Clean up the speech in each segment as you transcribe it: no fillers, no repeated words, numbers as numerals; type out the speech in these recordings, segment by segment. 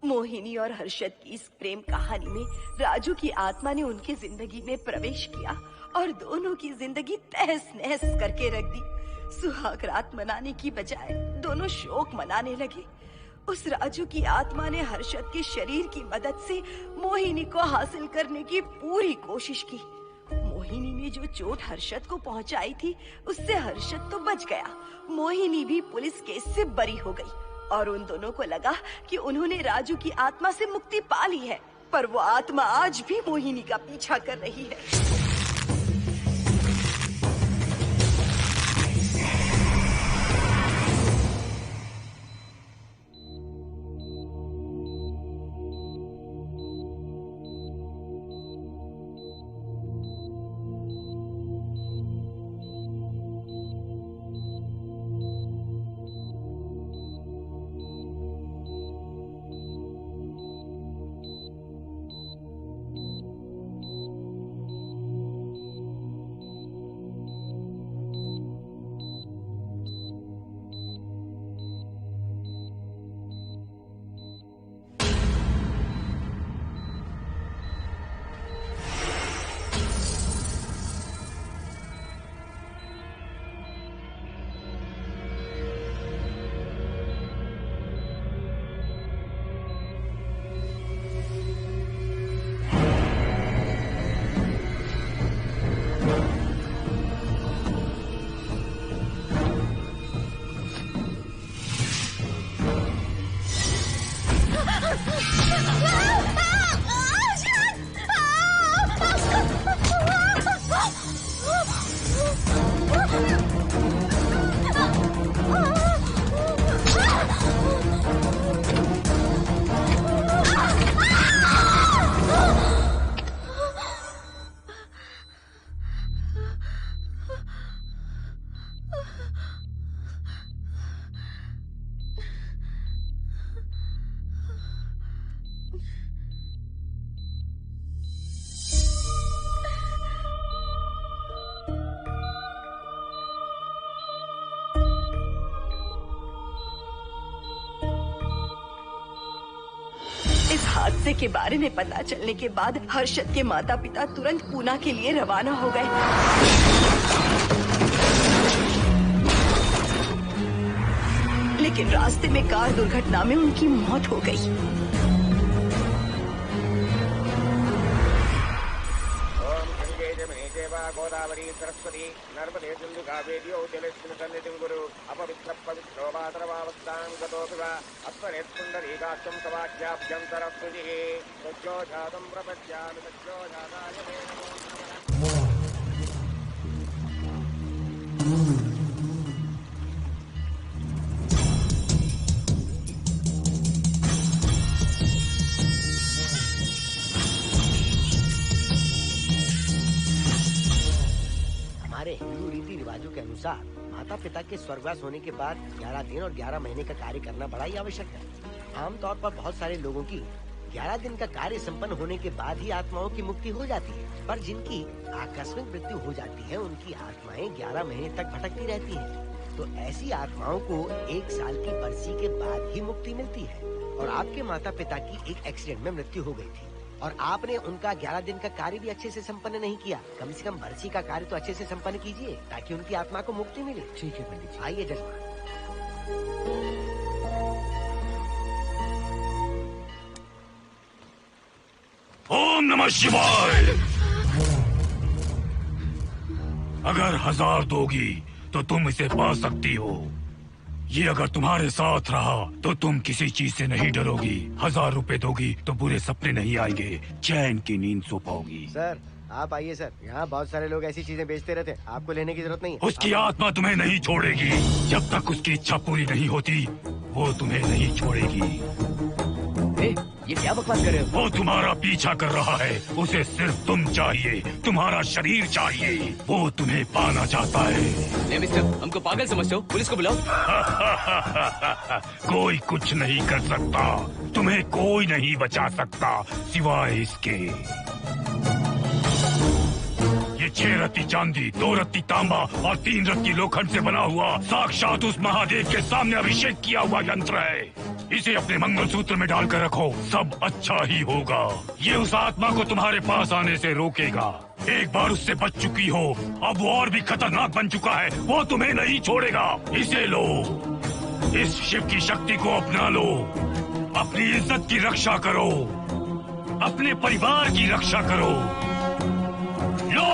मोहिनी और हर्षद की इस प्रेम कहानी में राजू की आत्मा ने उनकी जिंदगी में प्रवेश किया और दोनों की जिंदगी तहस नहस करके रख दी। सुहाग रात मनाने की बजाय दोनों शोक मनाने लगे। उस राजू की आत्मा ने हर्षद के शरीर की मदद से मोहिनी को हासिल करने की पूरी कोशिश की। मोहिनी ने जो चोट हर्षद को पहुंचाई थी उससे हर्षद तो बच गया, मोहिनी भी पुलिस केस से बरी हो गई और उन दोनों को लगा कि उन्होंने राजू की आत्मा से मुक्ति पा ली है, पर वो आत्मा आज भी मोहिनी का पीछा कर रही है। इस हादसे के बारे में पता चलने के बाद हर्षद के माता पिता तुरंत पूना के लिए रवाना हो गए। लेकिन रास्ते में कार दुर्घटना में उनकी मौत हो गई। गोदावरी सरस्वती नर्मदे सिंधु कावेरी जलेस्मिन् सन्निधिं कुरु अपवित्र पवित्रो वातरवावस्थां गतोऽपि वा अस्मरेत्पुण्डरीकाक्षं तवाख्याभ्यन्तरस्तुतिः सज्जो जातं प्रपद्यामि सज्जो जाताय मे नमो नमः। हमारे हिंदू रीति रिवाजों के अनुसार माता पिता के स्वर्गवास होने के बाद 11 दिन और 11 महीने का कार्य करना बड़ा ही आवश्यक है। आमतौर पर बहुत सारे लोगों की 11 दिन का कार्य संपन्न होने के बाद ही आत्माओं की मुक्ति हो जाती है, पर जिनकी आकस्मिक मृत्यु हो जाती है उनकी आत्माएं 11 महीने तक भटकती रहती हैं। तो ऐसी आत्माओं को 1 साल की बरसी के बाद ही मुक्ति मिलती है। और आपके माता पिता की एक एक्सीडेंट में मृत्यु हो गई थी और आपने उनका 11 दिन का कार्य भी अच्छे से संपन्न नहीं किया। कम से कम बरसी का कार्य तो अच्छे से संपन्न कीजिए ताकि उनकी आत्मा को मुक्ति मिले। ठीक है पंडित जी। आइए जजमान। ओम नमः शिवाय। अगर 1000 दोगी तो तुम इसे पा सकती हो। ये अगर तुम्हारे साथ रहा तो तुम किसी चीज से नहीं डरोगी। 1000 रुपए दोगी तो बुरे सपने नहीं आएंगे, चैन की नींद सो पाओगी। सर आप आइए सर, यहाँ बहुत सारे लोग ऐसी चीजें बेचते रहते हैं, आपको लेने की जरूरत नहीं है। उसकी आत्मा तुम्हें नहीं छोड़ेगी जब तक उसकी इच्छा पूरी नहीं होती, वो तुम्हें नहीं छोड़ेगी। ये क्या बकवास कर रहे हो? वो तुम्हारा पीछा कर रहा है, उसे सिर्फ तुम चाहिए, तुम्हारा शरीर चाहिए, वो तुम्हें पाना चाहता है। मिस्टर, हमको पागल समझते हो? पुलिस को बुलाओ। कोई कुछ नहीं कर सकता, तुम्हें कोई नहीं बचा सकता सिवाय इसके। ये 6 रत्ती चांदी, 2 रत्ती तांबा और 3 रत्ती लोखंड से बना हुआ साक्षात उस महादेव के सामने अभिषेक किया हुआ यंत्र है। इसे अपने मंगलसूत्र में डालकर रखो, सब अच्छा ही होगा। ये उस आत्मा को तुम्हारे पास आने से रोकेगा। एक बार उससे बच चुकी हो, अब वो और भी खतरनाक बन चुका है, वो तुम्हें नहीं छोड़ेगा। इसे लो, इस शिव की शक्ति को अपना लो, अपनी इज्जत की रक्षा करो, अपने परिवार की रक्षा करो। लो!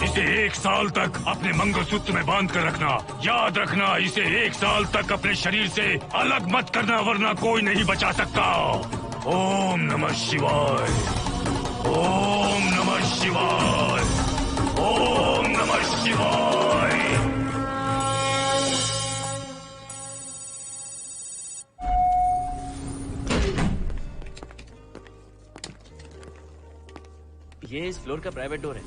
इसे 1 साल तक अपने मंगलसूत्र में बांध कर रखना। याद रखना, इसे 1 साल तक अपने शरीर से अलग मत करना, वरना कोई नहीं बचा सकता। ओम नमः शिवाय, ओम नमः शिवाय, ओम नमः शिवाय। ये इस फ्लोर का प्राइवेट डोर है।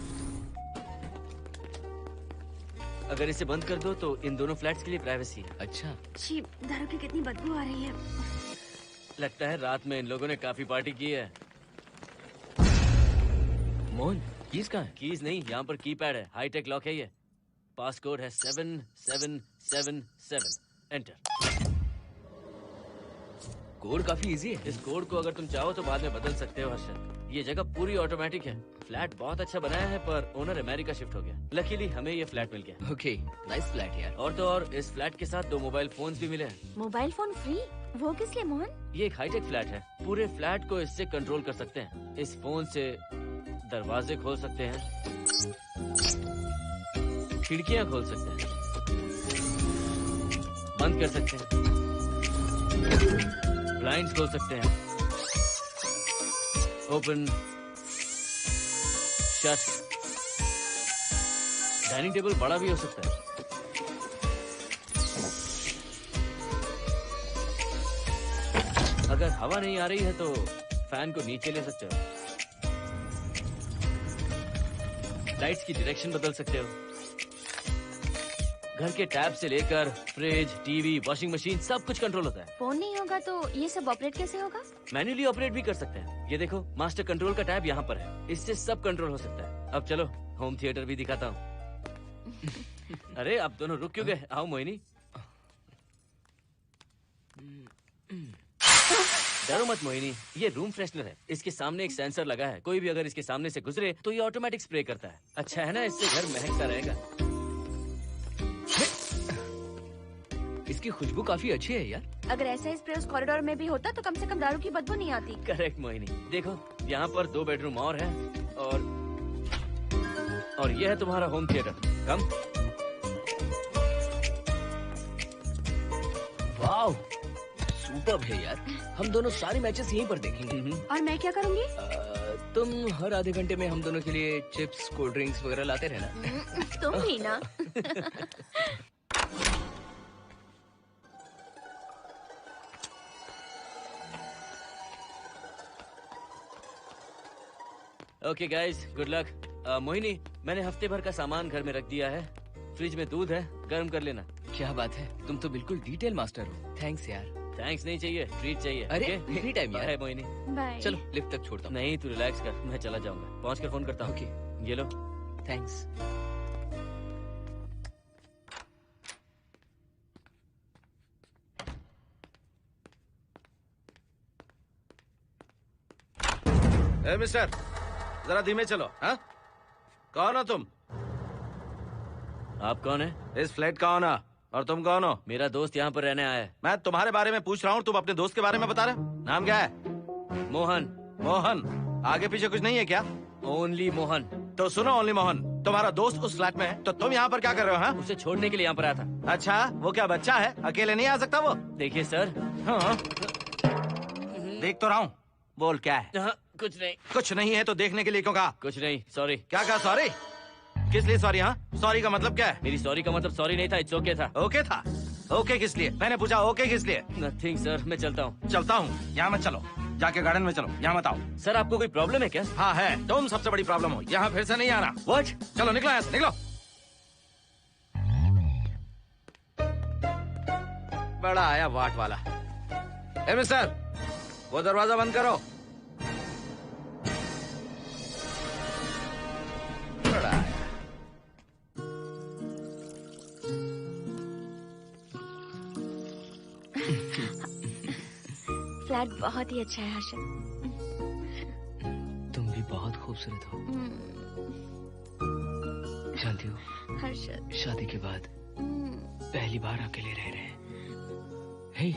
अगर इसे बंद कर दो तो इन दोनों फ्लैट्स के लिए प्राइवेसी है। अच्छा, छी, दारू की कितनी बदबू आ रही है। लगता है रात में इन लोगों ने काफी पार्टी की है। मोहन, कीज कहाँ है? कीज नहीं, यहाँ पर कीपैड है, हाईटेक लॉक है ये। पास कोड है 7777। एंटर। कोड काफी इजी है। इस कोड को अगर तुम चाहो तो बाद में बदल सकते हो हर्षद। ये जगह पूरी ऑटोमेटिक है। फ्लैट बहुत अच्छा बनाया है, पर ओनर अमेरिका शिफ्ट हो गया। लकीली हमें ये फ्लैट मिल गया। ओके, नाइस फ्लैट यार। और तो और इस फ्लैट के साथ 2 मोबाइल फोन्स भी मिले हैं। Mobile phone free? वो किस लिए मोहन? ये एक हाईटेक फ्लैट है, पूरे फ्लैट को इससे कंट्रोल कर सकते हैं। इस फोन से दरवाजे खोल सकते हैं, खिड़कियां खोल सकते हैं, बंद कर सकते हैं, ब्लाइंड्स खोल सकते हैं, ओपन, शट। डाइनिंग टेबल बड़ा भी हो सकता है। अगर हवा नहीं आ रही है तो फैन को नीचे ले सकते हो। लाइट्स की डायरेक्शन बदल सकते हो। घर के टैब से लेकर फ्रिज, टीवी, वॉशिंग मशीन सब कुछ कंट्रोल होता है। फोन नहीं होगा तो ये सब ऑपरेट कैसे होगा? मैन्युअली ऑपरेट भी कर सकते हैं। ये देखो, मास्टर कंट्रोल का टैब यहाँ पर है, इससे सब कंट्रोल हो सकता है। अब चलो होम थिएटर भी दिखाता हूँ। अरे आप दोनों रुक क्यों गए? आओ मोहिनी। डरो मत मोहिनी, ये रूम फ्रेशनर है। इसके सामने एक सेंसर लगा है, कोई भी अगर इसके सामने से गुजरे तो ये ऑटोमेटिक स्प्रे करता है। अच्छा है ना, इससे घर महकता रहेगा। इसकी खुशबू काफी अच्छी है यार। अगर ऐसा स्प्रे उस कॉरिडोर में भी होता तो कम से कम दारू की बदबू नहीं आती। करेक्ट मोहिनी। देखो यहाँ पर 2 बेडरूम और है, और ये है तुम्हारा होम थिएटर। कम। वाओ, सुपर्ब है यार। हम दोनों सारे मैचेस यहीं पर देखेंगे। और मैं क्या करूँगी? तुम हर आधे घंटे में हम दोनों के लिए चिप्स, कोल्ड ड्रिंक्स वगैरह लाते रहना। तुम ही ना। Okay guys, good luck. Mohini, मैंने हफ्ते भर का सामान घर में रख दिया है। फ्रिज में दूध है, गर्म कर लेना। क्या बात है, तुम तो बिल्कुल डिटेल मास्टर हो। थैंक्स यार। थैंक्स नहीं चाहिए, ट्रीट चाहिए। अरे okay? एनी टाइम यार। बाय मोहिनी। बाय। चलो लिफ्ट तक छोड़ता हूँ। नहीं, तू रिलैक्स कर, मैं चला जाऊंगा। पहुंच कर फोन करता हूँ। ओके, ये लो। थैंक्स। ए मिस्टर, जरा धीमे चलो। हाँ, कौन हो तुम? आप कौन है? इस फ्लैट का ओनर। और तुम कौन हो? मेरा दोस्त यहाँ पर रहने आया है। मैं तुम्हारे बारे में पूछ रहा हूँ, तुम अपने दोस्त के बारे में बता रहे हो। नाम क्या है? मोहन। मोहन? आगे पीछे कुछ नहीं है क्या? ओनली मोहन। तो सुनो ओनली मोहन, तुम्हारा दोस्त उस फ्लैट में है, तो तुम यहाँ पर क्या कर रहे हो? हाँ? उसे छोड़ने के लिए यहाँ पर आया था। अच्छा, वो क्या बच्चा है? अकेले नहीं आ सकता वो? देखिए सर। हाँ, देख तो रहा हूँ। बोल क्या है? हाँ, कुछ नहीं। कुछ नहीं है तो देखने के लिए क्यों कहा? कुछ नहीं, सॉरी। क्या कहा? सॉरी? किस लिए सॉरी? हाँ, सॉरी का मतलब क्या है? मेरी सॉरी का मतलब सॉरी नहीं था, इट्स ओके था। ओके था? ओके किस लिए? मैंने पूछा ओके किस लिए? नथिंग सर, मैं चलता हूँ। चलता हूँ? यहाँ मत चलो, जाके गार्डन में चलो। यहाँ मत आओ। सर आपको कोई प्रॉब्लम है क्या? हाँ है, तुम सबसे बड़ी प्रॉब्लम हो। यहाँ फिर से नहीं आना। व्हाट? चलो निकलो यहाँ से, निकलो। बड़ा आया वाट वाला। ए मिस्टर, वो दरवाजा बंद करो। बड़ा आया। फ्लैट बहुत ही अच्छा है हर्षद। तुम भी बहुत खूबसूरत हो। जानती हो, हर्षद शादी के बाद पहली बार अकेले रह रहे हैं। हे,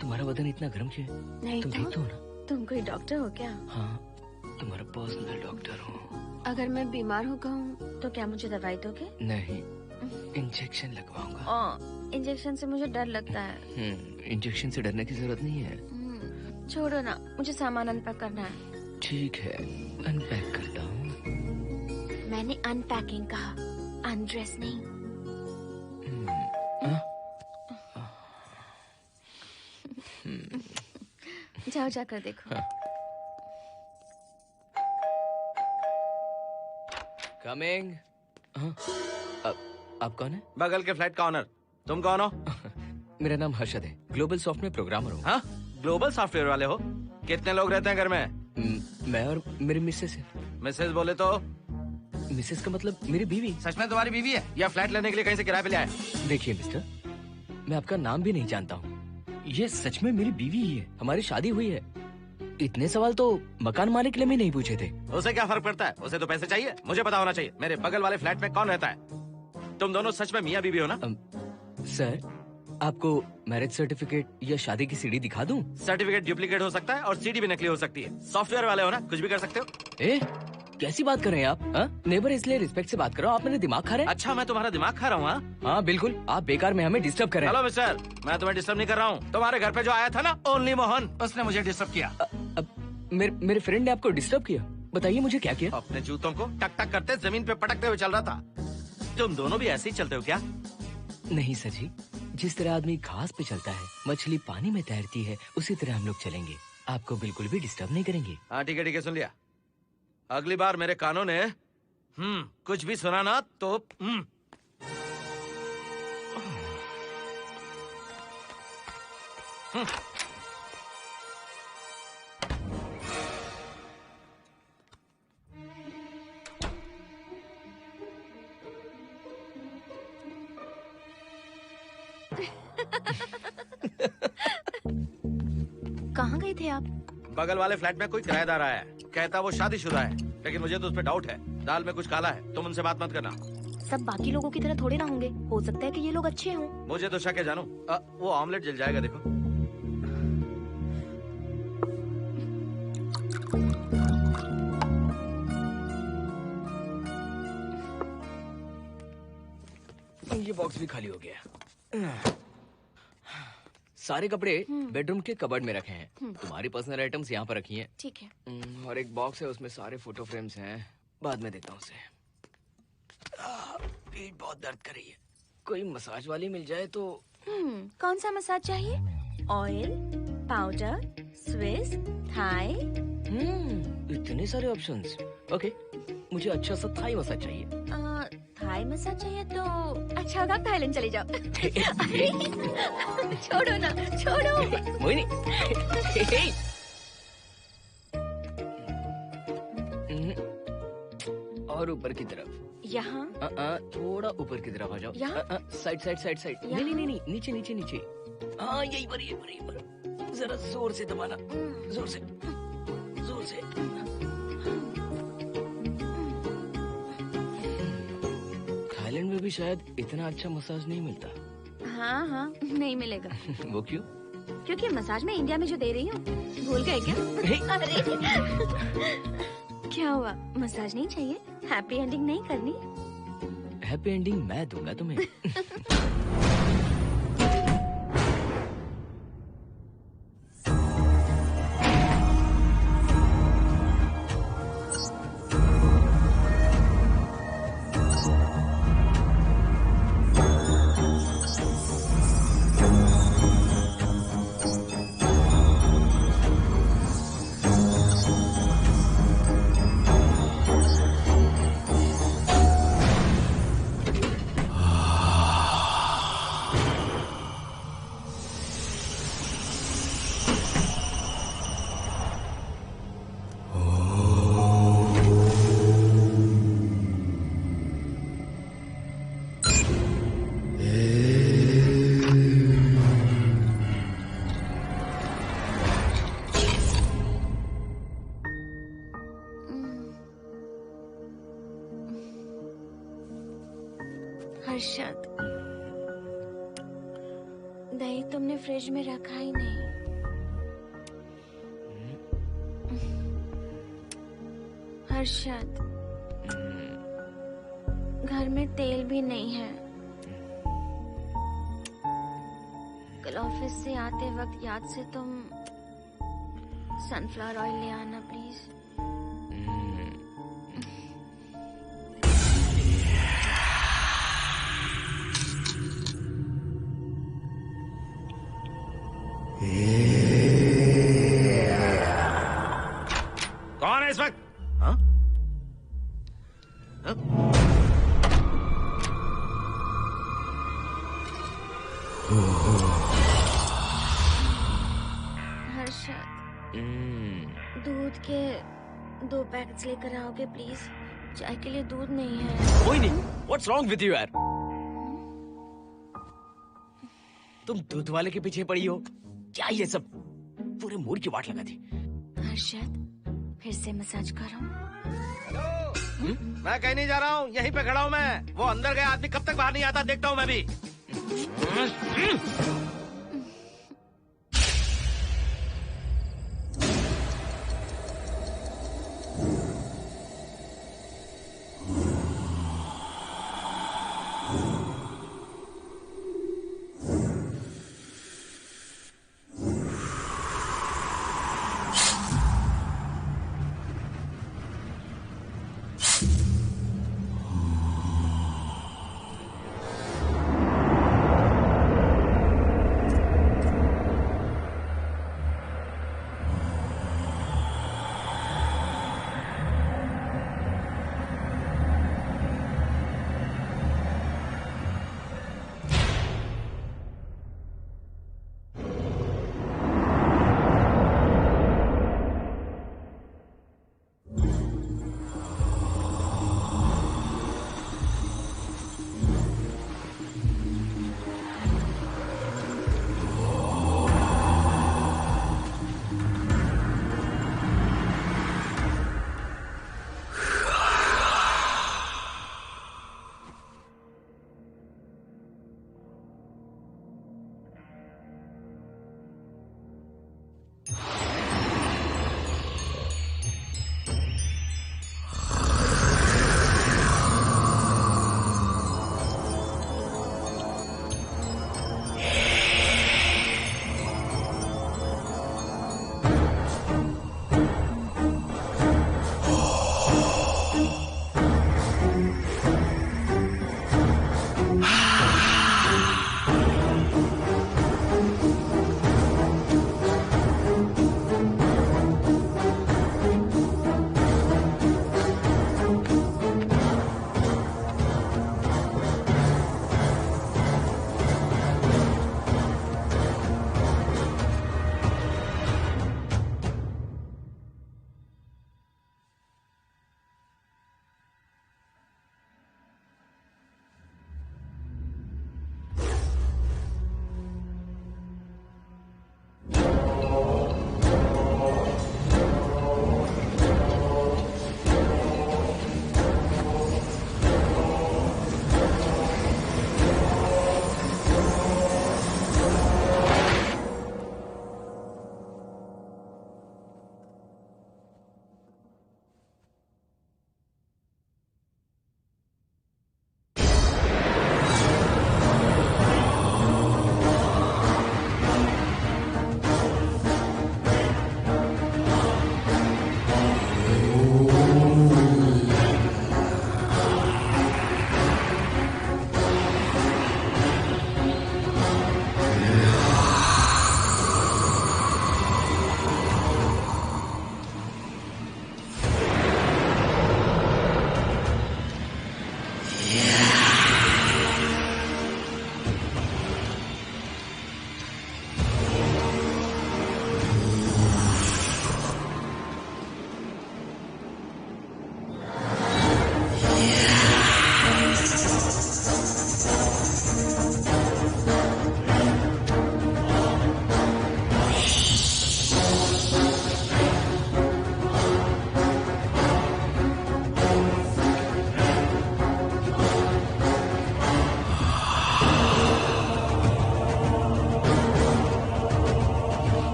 तुम्हारा बदन इतना गर्म क्यों है? नहीं तुम तो देखते हो ना? तुम कोई डॉक्टर हो क्या? हाँ, तुम्हारा पर्सनल डॉक्टर हूँ। अगर मैं बीमार हो गऊँ तो क्या मुझे दवाई दोगे? नहीं, इंजेक्शन लगवाऊंगा। इंजेक्शन से मुझे डर लगता है। इंजेक्शन से डरने की जरूरत नहीं है। छोड़ो ना, मुझे सामान अनपैक करना है। ठीक है, अनपैक करता हूँ। मैंने अनपैकिंग कहा, अनड्रेस नहीं। जाओ जाकर देखो। कमिंग। आप कौन है? बगल के फ्लैट का ऑनर। तुम कौन हो? मेरा नाम हर्षद है, ग्लोबल सॉफ्टवेयर प्रोग्रामर हूँ। हाँ, ग्लोबल सॉफ्टवेयर वाले हो? कितने लोग रहते हैं घर में? मैं और मेरी मिसेस है। मिसेज बोले तो? मिसेस का मतलब मेरी बीवी। सच में तुम्हारी बीवी है या फ्लैट लेने के लिए कहीं से किराए पे ले आए? देखिए मिस्टर, मैं आपका नाम भी नहीं जानता हूँ। ये सच में मेरी बीवी ही है, हमारी शादी हुई है। इतने सवाल तो मकान मालिक ने भी नहीं पूछे थे। उसे क्या फर्क पड़ता है? उसे तो पैसे चाहिए। मुझे पता होना चाहिए मेरे बगल वाले फ्लैट में कौन रहता है। तुम दोनों सच में मियाँ बीवी हो ना? सर, आपको मैरिज सर्टिफिकेट या शादी की सीडी दिखा दूं? सर्टिफिकेट डुप्लीकेट हो सकता है और सीडी भी नकली हो सकती है। सॉफ्टवेयर वाले हो ना, कुछ भी कर सकते हो। ए, कैसी बात कर रहे हैं आप? नेबर, इसलिए रिस्पेक्ट से बात करो। आप मेरे दिमाग खा रहे हैं? अच्छा, मैं तुम्हारा दिमाग खा रहा हूँ? हाँ बिल्कुल, आप बेकार में हमें डिस्टर्ब कर रहे हैं। हेलो मिस्टर, मैं तुम्हें डिस्टर्ब नहीं कर रहा हूँ। तुम्हारे घर पे जो आया था ना, ओनली मोहन, उसने मुझे डिस्टर्ब किया। मेरे फ्रेंड ने आपको डिस्टर्ब किया? बताइए मुझे क्या किया? अपने जूतों को टक टक करते जमीन पे पटकते हुए चल रहा था। तुम दोनों भी ऐसे ही चलते हो क्या? नहीं सर जी, जिस तरह आदमी घास पे चलता है, मछली पानी में तैरती है, उसी तरह हम लोग चलेंगे। आपको बिल्कुल भी डिस्टर्ब नहीं करेंगे। हाँ ठीक है, सुन लिया। अगली बार मेरे कानों ने कुछ भी सुना ना तो कहाँ गए थे आप? बगल वाले फ्लैट में कोई किराएदार आया है, कहता वो शादीशुदा है, लेकिन मुझे तो उस पर डाउट है। दाल में कुछ काला है, तुम उनसे बात मत करना। सब बाकी लोगों की तरह थोड़े ना होंगे, हो सकता है कि ये लोग अच्छे हों। मुझे तो शक है जानू। वो ऑमलेट जल जाएगा, देखो। ये बॉक्स भी खाली हो गया। सारे कपड़े बेडरूम के कबर्ड में रखे हैं। तुम्हारी पर्सनल आइटम्स यहाँ पर रखी हैं। ठीक है। और एक बॉक्स है, उसमें सारे फोटो फ्रेम्स हैं। बाद में देता हूँ उसे। पीठ बहुत दर्द कर रही है, कोई मसाज वाली मिल जाए तो। कौन सा मसाज चाहिए? Oil, powder, Swiss, Thai? इतने सारे ऑप्शंस। ओके, मुझे अच्छा सा थाई मसाज चाहिए। थाई मसाज चाहिए तो अच्छा होगा थाईलैंड चले जाओ। अरे छोड़ो ना, छोड़ो। मोहिनी। और ऊपर की तरफ। यहाँ? थोड़ा ऊपर की तरफ आ जाओ। यहाँ? Side side side side. नहीं नहीं नहीं, नीचे नीचे नीचे। हाँ यही पर, यही पर, यही पर। जरा जोर से दबाना, जोर से, जोर से। थाईलैंड में भी शायद इतना अच्छा मसाज नहीं मिलता। हाँ हाँ, नहीं मिलेगा। वो क्यों? क्योंकि मसाज मैं इंडिया में जो दे रही हूँ, भूल गए क्या? अरे क्या हुआ, मसाज नहीं चाहिए? हैप्पी एंडिंग नहीं करनी? हैप्पी एंडिंग मैं दूंगा तुम्हें। हर्षद, दही तुमने फ्रिज में रखा ही नहीं। हर्षद, घर में तेल भी नहीं है। कल ऑफिस से आते वक्त याद से तुम सनफ्लावर ऑयल ले आना प्लीज। कौन है इस वक्त? हाँ? हाँ? हर्षद, दूध के 2 पैकेट्स लेकर आओगे प्लीज? चाय के लिए दूध नहीं है। कोई नहीं। What's wrong with you यार? तुम दूध वाले के पीछे पड़ी हो? क्या ये सब? पूरे मूड की वाट लगा दी। हर्षद, फिर से मसाज करो। मैं कहीं नहीं जा रहा हूँ, यहीं पे खड़ा हूँ मैं। वो अंदर गया आदमी कब तक बाहर नहीं आता, देखता हूँ मैं भी।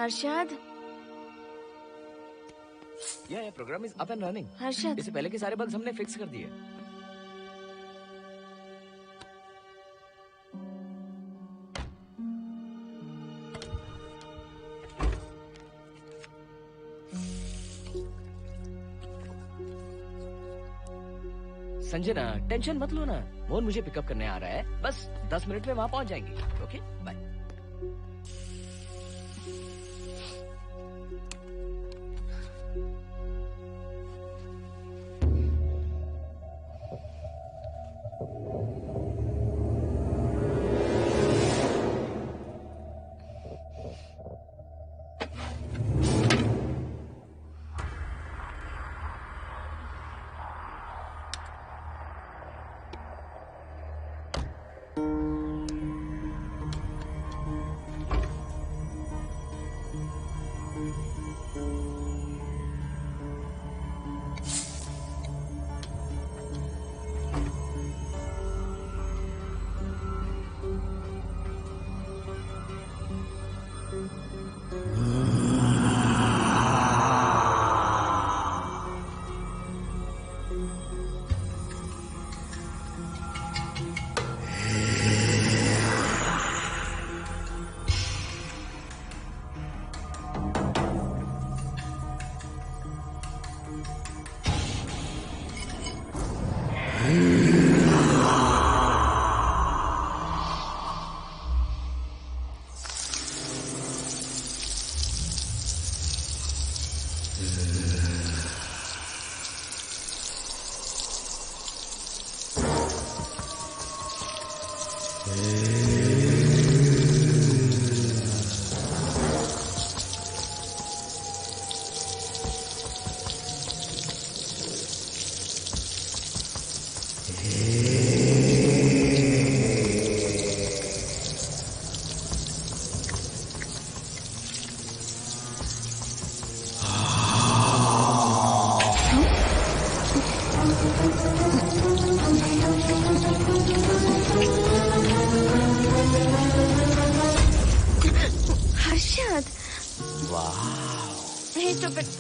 हर्षद, ये program is up and running. Harshad, इससे पहले के सारे बग्स हमने फिक्स कर दिए। संजना, टेंशन मत लो ना, मोहन मुझे पिकअप करने आ रहा है, बस 10 मिनट में वहां पहुंच जाएंगे। Okay bye.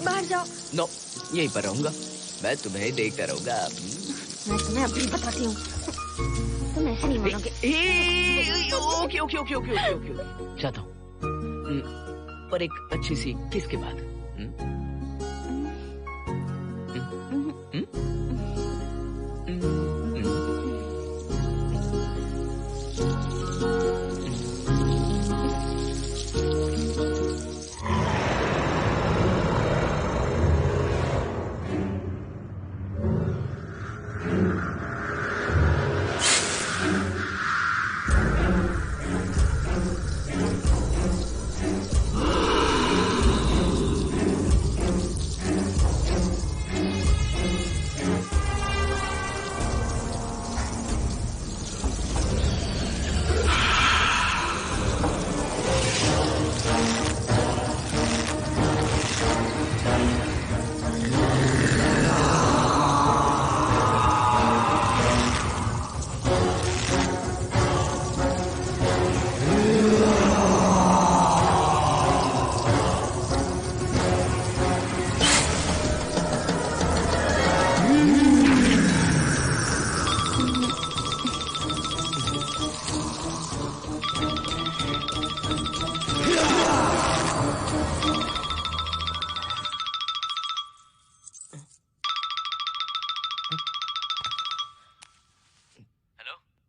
बाहर जाओ। नो, यहीं पर रहूंगा, मैं तुम्हें देखता रहूंगा। मैं तुम्हें अभी बताती हूँ, तुम ऐसे नहीं मानोगे। Okay okay okay okay okay okay, जाता हूँ, पर एक अच्छी सी किस के बाद।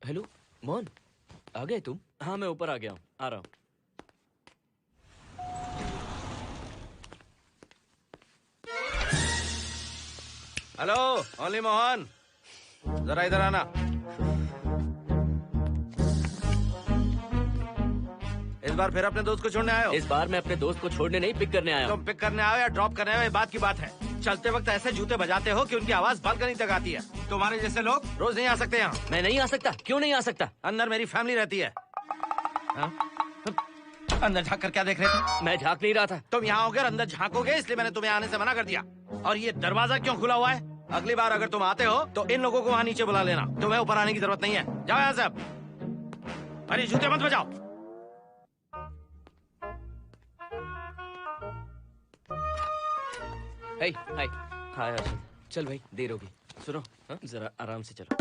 हेलो मोहन, आ गए तुम? हाँ मैं ऊपर आ गया हूँ, आ रहा हूँ। हेलो ओनली मोहन, जरा इधर आना। इस बार फिर अपने दोस्त को छोड़ने आए हो? इस बार मैं अपने दोस्त को छोड़ने नहीं, पिक करने आया हूँ। तुम पिक करने आए हो या ड्रॉप करने आए हो, ये बात की बात है। चलते वक्त ऐसे जूते बजाते हो कि उनकी आवाज बालकनी तक आती है। तुम्हारे जैसे लोग रोज नहीं आ सकते यहाँ। मैं नहीं आ सकता? क्यों नहीं आ सकता? अंदर मेरी फैमिली रहती है। अंदर झाँक कर क्या देख रहे थे? मैं झाँक नहीं रहा था। तुम यहाँ होकर अंदर झाँकोगे, इसलिए मैंने तुम्हें आने से मना कर दिया। और ये दरवाजा क्यों खुला हुआ है? अगली बार अगर तुम आते हो तो इन लोगों को वहाँ नीचे बुला लेना, तुम्हें ऊपर आने की जरूरत नहीं है। जाओ यहाँ से अब। अरे जूते मत बजाओ। हाय हाय। हाय हर्षद। चल भाई, देर होगी। सुनो, जरा आराम से चलो।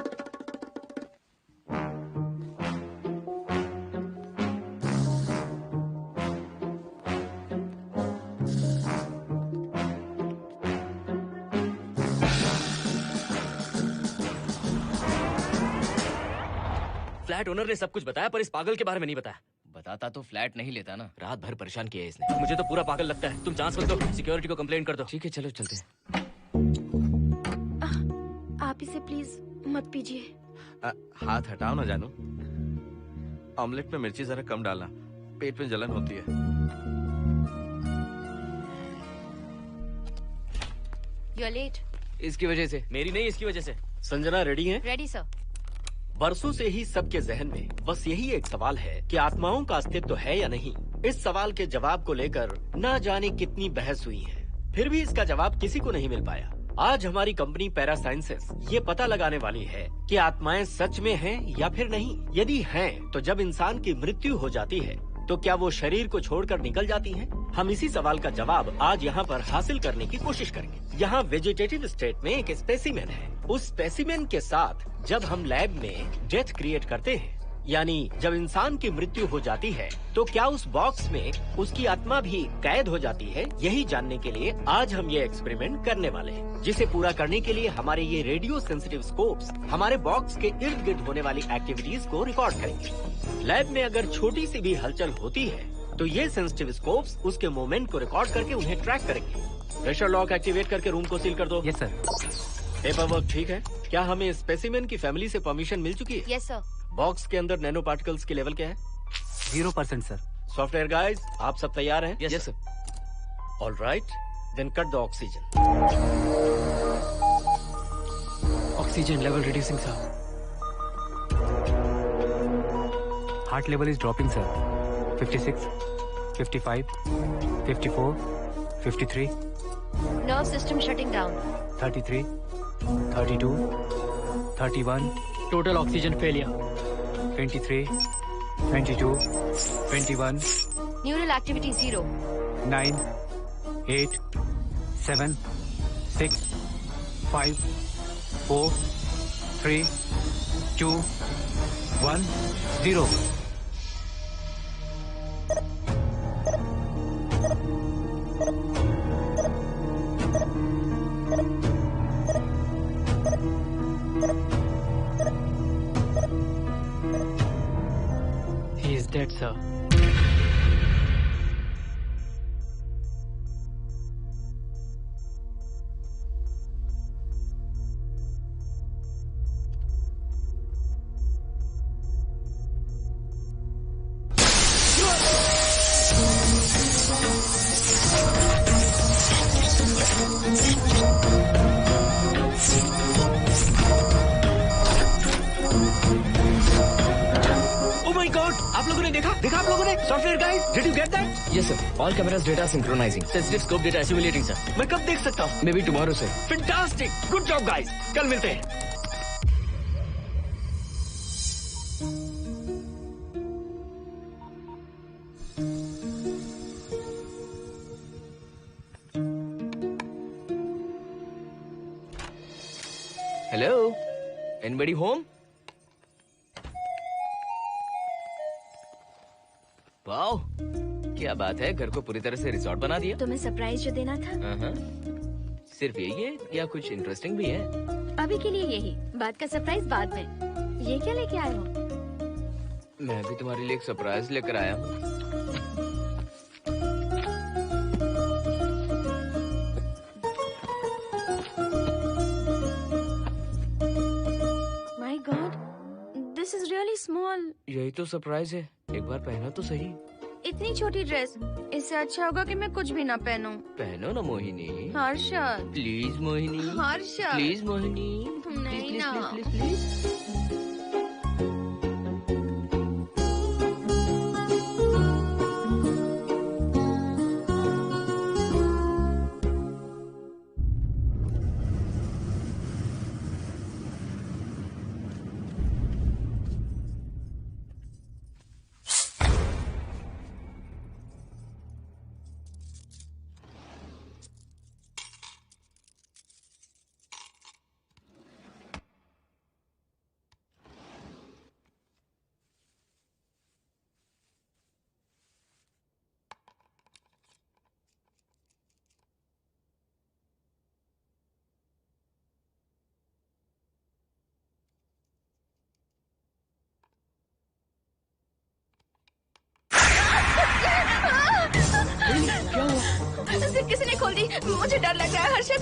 फ्लैट ओनर ने सब कुछ बताया, पर इस पागल के बारे में नहीं बताया। बताता तो फ्लैट नहीं लेता ना। रात भर परेशान किया है इसने। मुझे तो पूरा पागल लगता है। तुम चांस मत दो, सिक्योरिटी को कंप्लेंट कर दो। ठीक है, चलो चलते हैं। आप इसे प्लीज मत पीजिए। हाथ हटाओ ना जानू। ऑमलेट में मिर्ची जरा कम डालना, पेट में जलन होती है। You are late. इसकी वजह से। मेरी नहीं, इसकी वजह से। संजना रेडी हैं? Ready sir. बरसों से ही सबके जहन में बस यही एक सवाल है कि आत्माओं का अस्तित्व है या नहीं। इस सवाल के जवाब को लेकर ना जाने कितनी बहस हुई है, फिर भी इसका जवाब किसी को नहीं मिल पाया। आज हमारी कंपनी पैरा साइंसेस ये पता लगाने वाली है कि आत्माएं सच में हैं या फिर नहीं। यदि हैं, तो जब इंसान की मृत्यु हो जाती है तो क्या वो शरीर को छोड़कर निकल जाती हैं? हम इसी सवाल का जवाब आज यहाँ पर हासिल करने की कोशिश करेंगे। यहाँ वेजिटेटिव स्टेट में एक स्पेसिमेन है। उस स्पेसिमेन के साथ जब हम लैब में डेथ क्रिएट करते हैं, यानी जब इंसान की मृत्यु हो जाती है, तो क्या उस बॉक्स में उसकी आत्मा भी कैद हो जाती है? यही जानने के लिए आज हम ये एक्सपेरिमेंट करने वाले हैं, जिसे पूरा करने के लिए हमारे ये रेडियो सेंसिटिव स्कोप्स हमारे बॉक्स के इर्द गिर्द होने वाली एक्टिविटीज को रिकॉर्ड करेंगे। लैब में अगर छोटी सी भी हलचल होती है तो ये सेंसिटिव स्कोप्स उसके मूवमेंट को रिकॉर्ड करके उन्हें ट्रैक करेंगे। प्रेशर लॉक एक्टिवेट करके रूम को सील कर दो। Yes sir. पेपर वर्क ठीक है? क्या हमें स्पेसिमेन की फैमिली से परमिशन मिल चुकी है? Yes sir. बॉक्स के अंदर नैनो पार्टिकल्स की लेवल क्या है? 0% सर। सॉफ्टवेयर गाइस, आप सब तैयार हैं? Yes sir. All right, then cut the oxygen. Oxygen level reducing sir. Heart level is dropping sir. 56, 55, 54, 53, Nerve system shutting down. 33, 32, 31. Total oxygen failure. 23, 22, 21. Neural activity 0. 9, 8, 7, 6, 5, 4, 3, 2, 1, 0. He is dead, sir. आप लोगों ने देखा आप लोगों ने? Software guys, did you get that? Yes sir. All cameras data synchronizing. Sensitive scope data simulating sir. मैं कब देख सकता हूँ? Maybe tomorrow sir. Fantastic, good job guys, कल मिलते हैं। Hello? Anybody home? वाओ, क्या बात है, घर को पूरी तरह से रिसोर्ट बना दिया। तुम्हें सरप्राइज जो देना था। सिर्फ यही है या कुछ इंटरेस्टिंग भी है? अभी के लिए यही, बात का सरप्राइज बाद में। ये क्या लेके आए हो? मैं भी तुम्हारे लिए एक सरप्राइज लेकर आया हूँ। My God, this is really small. यही तो सरप्राइज है, एक बार पहना तो सही। इतनी छोटी ड्रेस, इससे अच्छा होगा कि मैं कुछ भी ना पहनूं। पहनो ना मोहिनी। हर्षद, प्लीज मोहिनी। हर्षद, प्लीज मोहिनी। नहीं प्लीज, ना। Please, please, please. किसी ने खोल दी। मुझे डर लग रहा है हर्षद।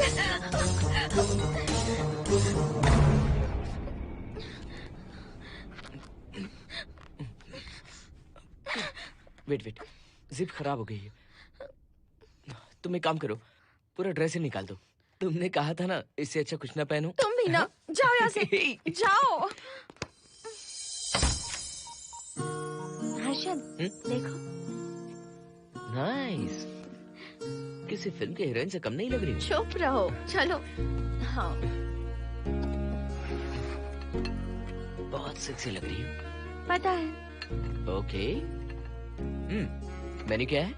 वेट, जिप खराब हो गई है। तुम एक काम करो, पूरा ड्रेस ही निकाल दो। तुमने कहा था ना इससे अच्छा कुछ ना पहनो। तुम भी ना, जाओ यहाँ से, जाओ। हर्षद, देखो। नाइस। किसी फिल्म के हीरोइन से कम नहीं लग रही। चुप रहो, चलो। हाँ। बहुत सेक्सी लग रही हो। पता है। ओके। मेन्यू क्या है?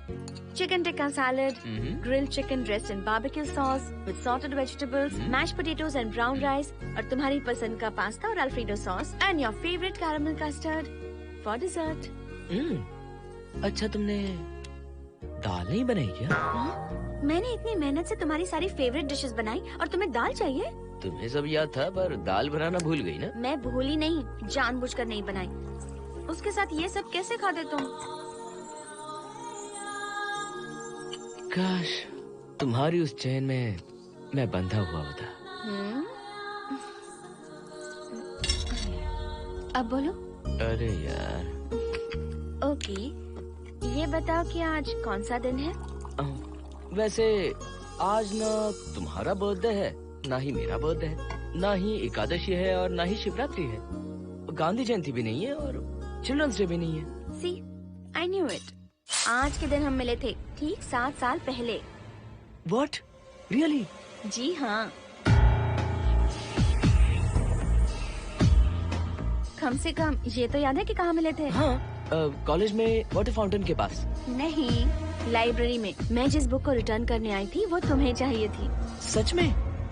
Chicken tikka salad, grilled chicken dressed in barbecue sauce with salted vegetables, mashed potatoes and brown rice, और तुम्हारी पसंद का पास्ता और alfredo sauce, and your favorite caramel custard for dessert. अच्छा, तुमने दाल नहीं बनाई क्या? मैंने इतनी मेहनत से तुम्हारी सारी फेवरेट डिशेस बनाई और तुम्हें दाल चाहिए? तुम्हें सब याद था पर दाल बनाना भूल गई ना? मैं भूली नहीं, जानबूझकर नहीं बनाई। उसके साथ ये सब कैसे खाते तुम? काश तुम्हारी उस चैन में मैं बंधा हुआ होता। अब बोलो। अरे यार। ओके, ये बताओ कि आज कौन सा दिन है? वैसे आज ना तुम्हारा बर्थडे है, ना ही मेरा बर्थडे है, ना ही एकादशी है और ना ही शिवरात्रि है। गांधी जयंती भी नहीं है और चिल्ड्रंस डे भी नहीं है। सी, आई न्यू इट। आज के दिन हम मिले थे, ठीक 7 साल पहले। What? Really? जी हाँ। कम से कम ये तो याद है कि कहाँ मिले थे? हाँ, कॉलेज में वाटर फाउंटेन के पास। नहीं, लाइब्रेरी में। मैं जिस बुक को रिटर्न करने आई थी वो तुम्हें चाहिए थी। सच में?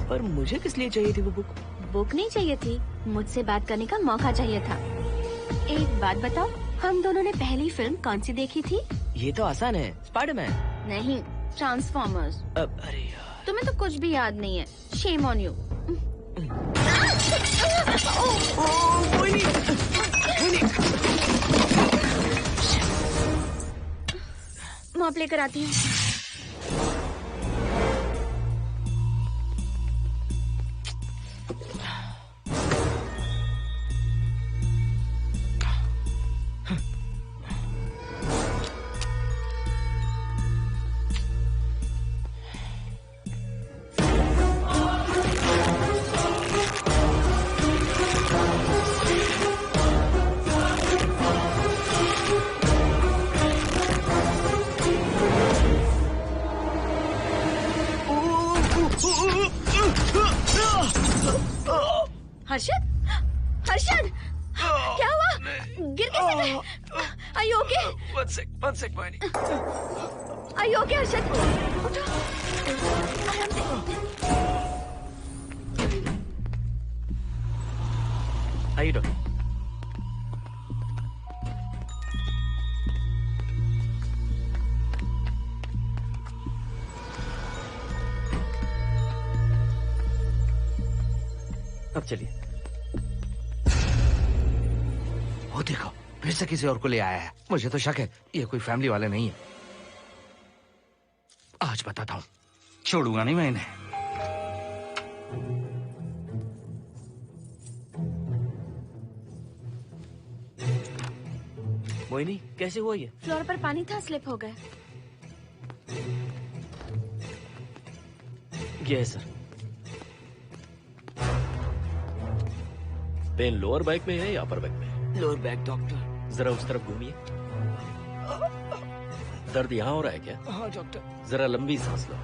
पर मुझे किस लिए चाहिए थी वो बुक? बुक नहीं चाहिए थी, मुझसे बात करने का मौका चाहिए था। एक बात बताओ, हम दोनों ने पहली फिल्म कौन सी देखी थी? ये तो आसान है, स्पाइडरमैन। नहीं, ट्रांसफॉर्मर्स। अरे यार, तुम्हें तो कुछ भी याद नहीं है। Shame on you. मॉप लेकर आती हूँ। हर्षद, हर्षद, क्या हुआ? गिर कैसे गए? Are you okay? One sec, Moini. Are you okay, Harshad? उठो, आराम से। आइए डॉक्टर। अब चलिए। वो देखो, फिर से किसी और को ले आया है। मुझे तो शक है ये कोई फैमिली वाले नहीं है। आज बताता हूँ, छोड़ूंगा नहीं मैं इन्हें। मोहिनी, कैसे हुआ ये? फ्लोर पर पानी था, स्लिप हो गए। ये है सर। पेन लोअर बैक में है या अपर बैक में? Lower back doctor. जरा उस तरफ घूमिए। दर्द यहाँ हो रहा है क्या? हाँ डॉक्टर। जरा लंबी सांस लो।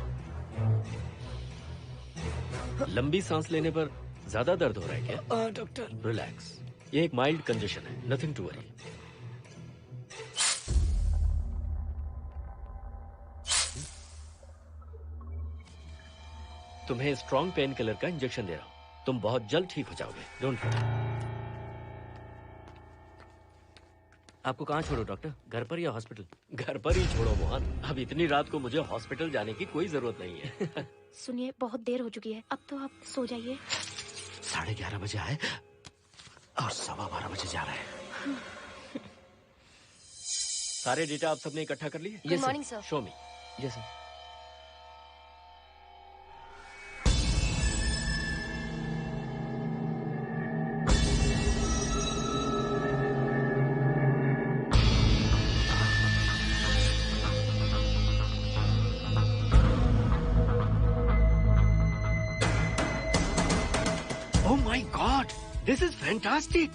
लंबी सांस लेने पर ज्यादा दर्द हो रहा है क्या? हाँ डॉक्टर। रिलैक्स, ये एक माइल्ड कंजेशन है, नथिंग टू वरी। तुम्हें स्ट्रॉन्ग पेन किलर का इंजेक्शन दे रहा हूं। तुम बहुत जल्द ठीक हो जाओगे, डोंट वरी। आपको कहाँ छोड़ो डॉक्टर, घर पर या हॉस्पिटल? घर पर ही छोड़ो मोहन, अब इतनी रात को मुझे हॉस्पिटल जाने की कोई जरूरत नहीं है। सुनिए, बहुत देर हो चुकी है, अब तो आप सो जाइए। 11:30 बजे आए और 12:15 बजे जा रहे हैं। सारे डेटा आप सबने इकट्ठा कर लिए? Good morning sir. Show me. Yes sir. This is fantastic.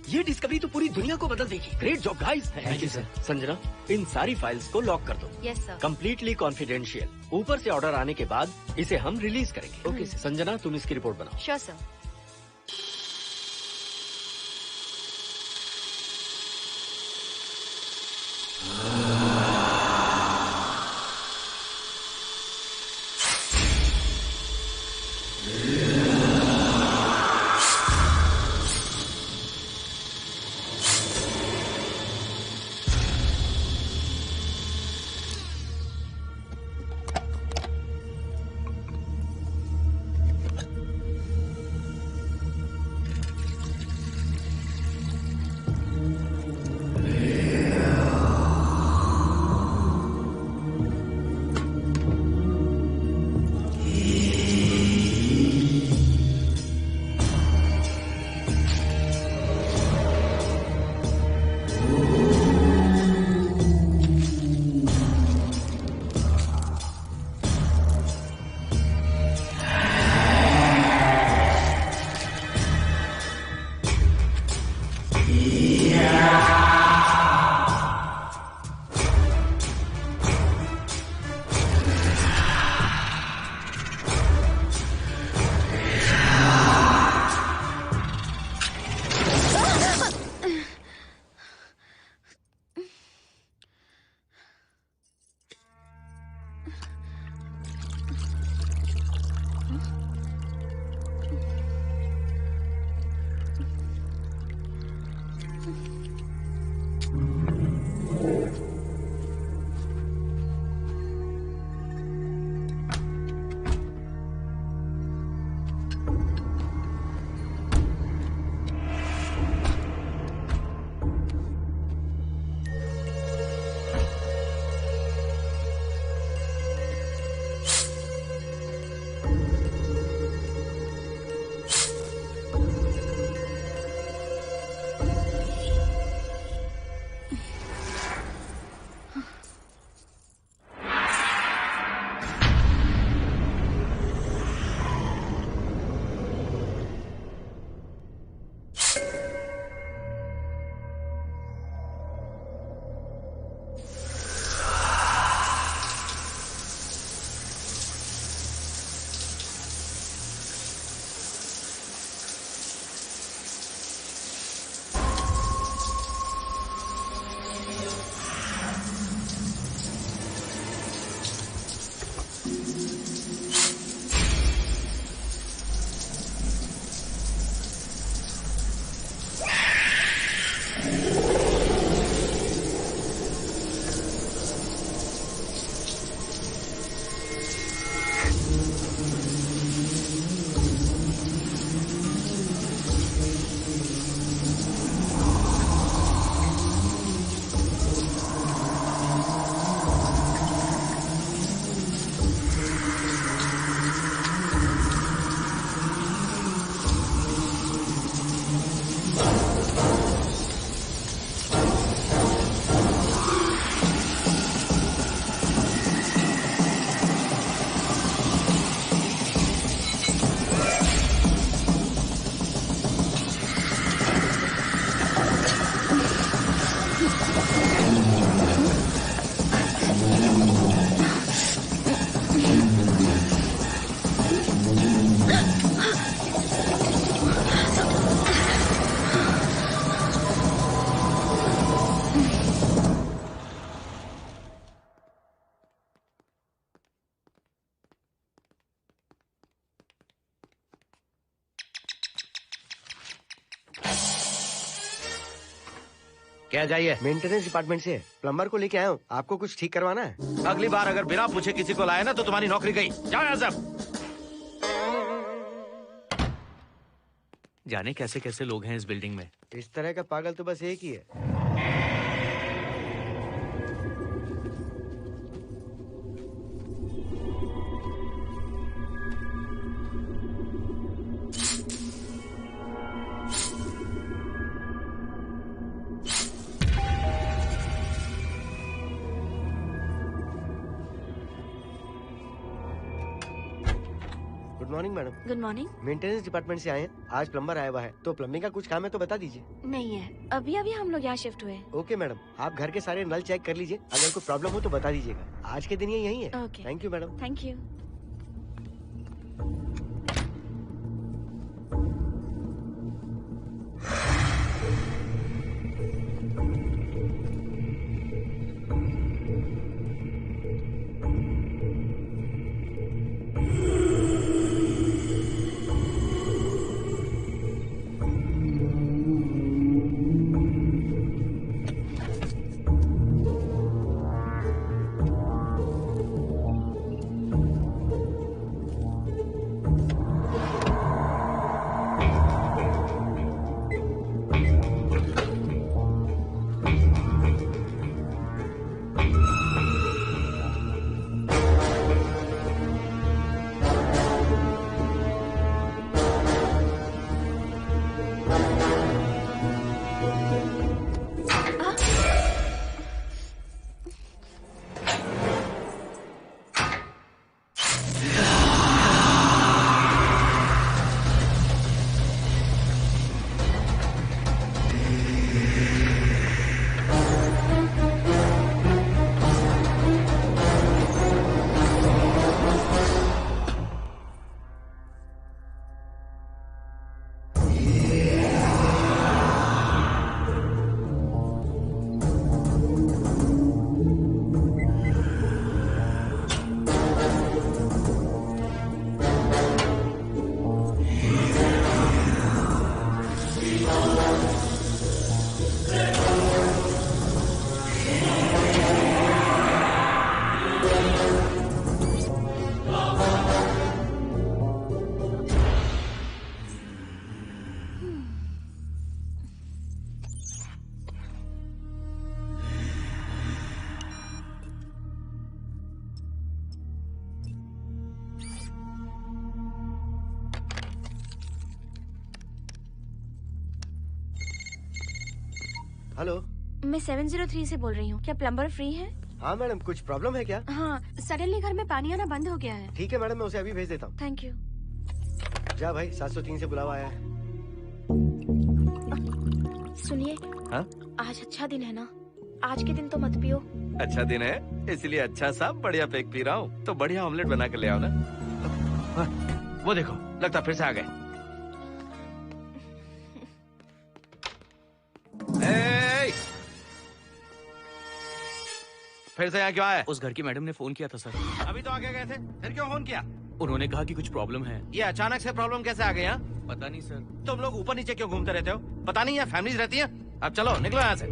ये डिस्कवरी तो पूरी दुनिया को बदल देगी। Great job guys. Thank you sir. Sanjana, इन सारी फाइल्स को लॉक कर दो। Yes sir. Completely confidential. ऊपर से ऑर्डर आने के बाद इसे हम रिलीज करेंगे। Okay sir. संजना, तुम इसकी रिपोर्ट बनाओ। Sure sir. क्या चाहिए? मेंटेनेंस डिपार्टमेंट से प्लम्बर को लेके आया हूँ। आपको कुछ ठीक करवाना है? अगली बार अगर बिना पूछे किसी को लाए ना तो तुम्हारी नौकरी गई। जाओ यहाँ सब। जाने कैसे कैसे लोग हैं इस बिल्डिंग में। इस तरह का पागल तो बस एक ही है। Good morning madam. Good morning. Maintenance department से आए हैं। आज प्लम्बर आया हुआ है, तो प्लम्बिंग का कुछ काम है तो बता दीजिए। नहीं है, अभी अभी हम लोग यहाँ शिफ्ट हुए। ओके मैडम, आप घर के सारे नल चेक कर लीजिए, अगर कोई प्रॉब्लम हो तो बता दीजिएगा। आज के दिन ये यही है। Okay. Thank you madam. Thank you. Hello, मैं 703 से बोल रही हूँ। क्या प्लम्बर फ्री है? हाँ मैडम, कुछ प्रॉब्लम है क्या? हाँ, सडनली घर में पानी आना बंद हो गया है। ठीक है मैडम, मैं उसे अभी भेज देता हूँ। Thank you. जा भाई, 703 से बुलावा आया है। सुनिए, हाँ? आज अच्छा दिन है ना, आज के दिन तो मत पियो। अच्छा दिन है, इसलिए अच्छा सा बढ़िया पेक पी रहा हूँ। तो बढ़िया ऑमलेट बना के ले आओ ना। वो देखो, लगता फिर से आ गए। फिर से यहाँ क्यों आए? उस घर की मैडम ने फोन किया था सर। अभी तो आगे गए थे, फिर क्यों फोन किया? उन्होंने कहा कि कुछ प्रॉब्लम है। ये अचानक से प्रॉब्लम कैसे आ गई यहाँ? पता नहीं सर। तुम लोग ऊपर नीचे क्यों घूमते रहते हो? पता नहीं यहाँ फैमिलीज रहती हैं? अब चलो निकलो यहाँ से।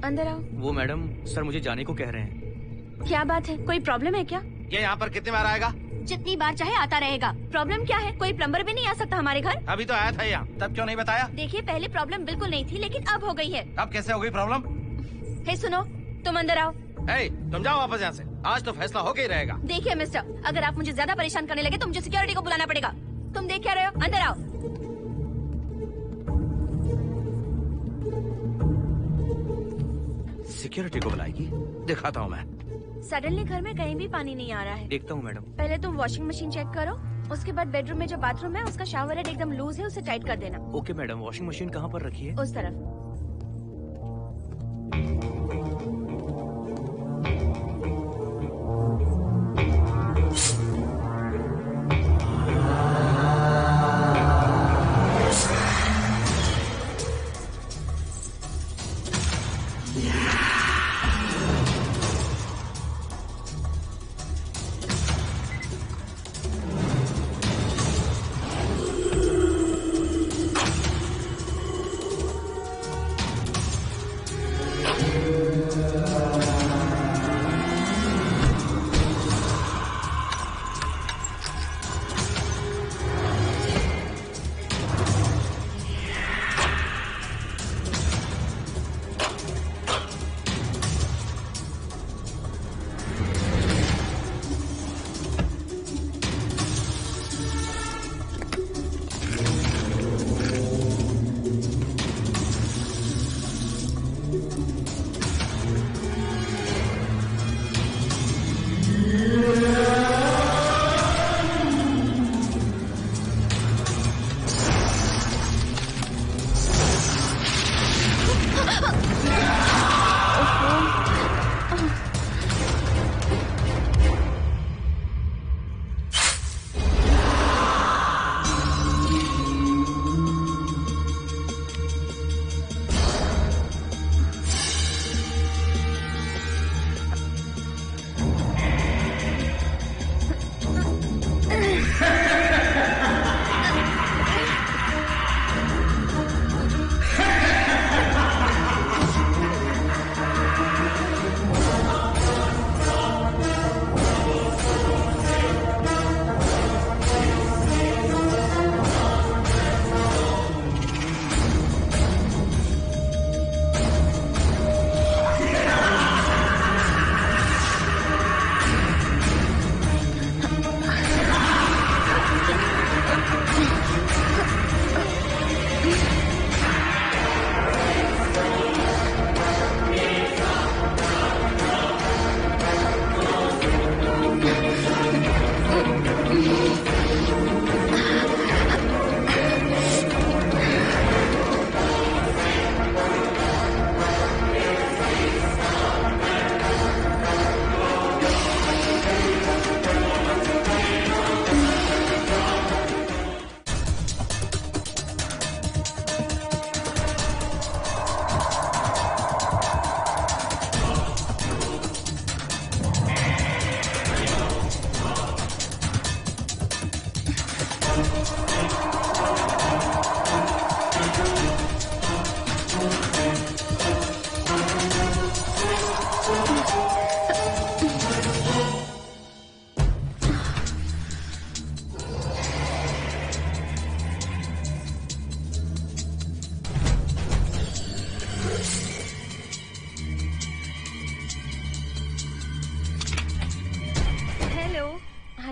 अंदर आओ। वो मैडम सर मुझे जाने को कह रहे हैं। क्या बात है, कोई प्रॉब्लम है क्या? ये यहाँ पर कितनी बार आएगा? जितनी बार चाहे आता रहेगा। प्रॉब्लम क्या है? कोई प्लम्बर भी नहीं आ सकता हमारे घर? अभी तो आया था यहाँ, तब क्यों नहीं बताया? देखिए, पहले प्रॉब्लम बिल्कुल नहीं थी, लेकिन अब हो गई है। अब कैसे हो गई प्रॉब्लम? हे सुनो, तुम अंदर आओ। तुम जाओ वापस यहाँ से। आज तो फैसला होके ही रहेगा। देखिए मिस्टर, अगर आप मुझे ज्यादा परेशान करने लगे तो मुझे सिक्योरिटी को बुलाना पड़ेगा। तुम देख क्या रहे हो? अंदर आओ। सिक्योरिटी को बुलाएगी? दिखाता हूँ मैं। सडनली घर में कहीं भी पानी नहीं आ रहा है। देखता हूँ मैडम। पहले तुम वॉशिंग मशीन चेक करो, उसके बाद बेडरूम में जो बाथरूम है उसका शावर हेड एकदम लूज है, उसे टाइट कर देना। Okay madam. वॉशिंग मशीन कहाँ पर रखी है? उस तरफ।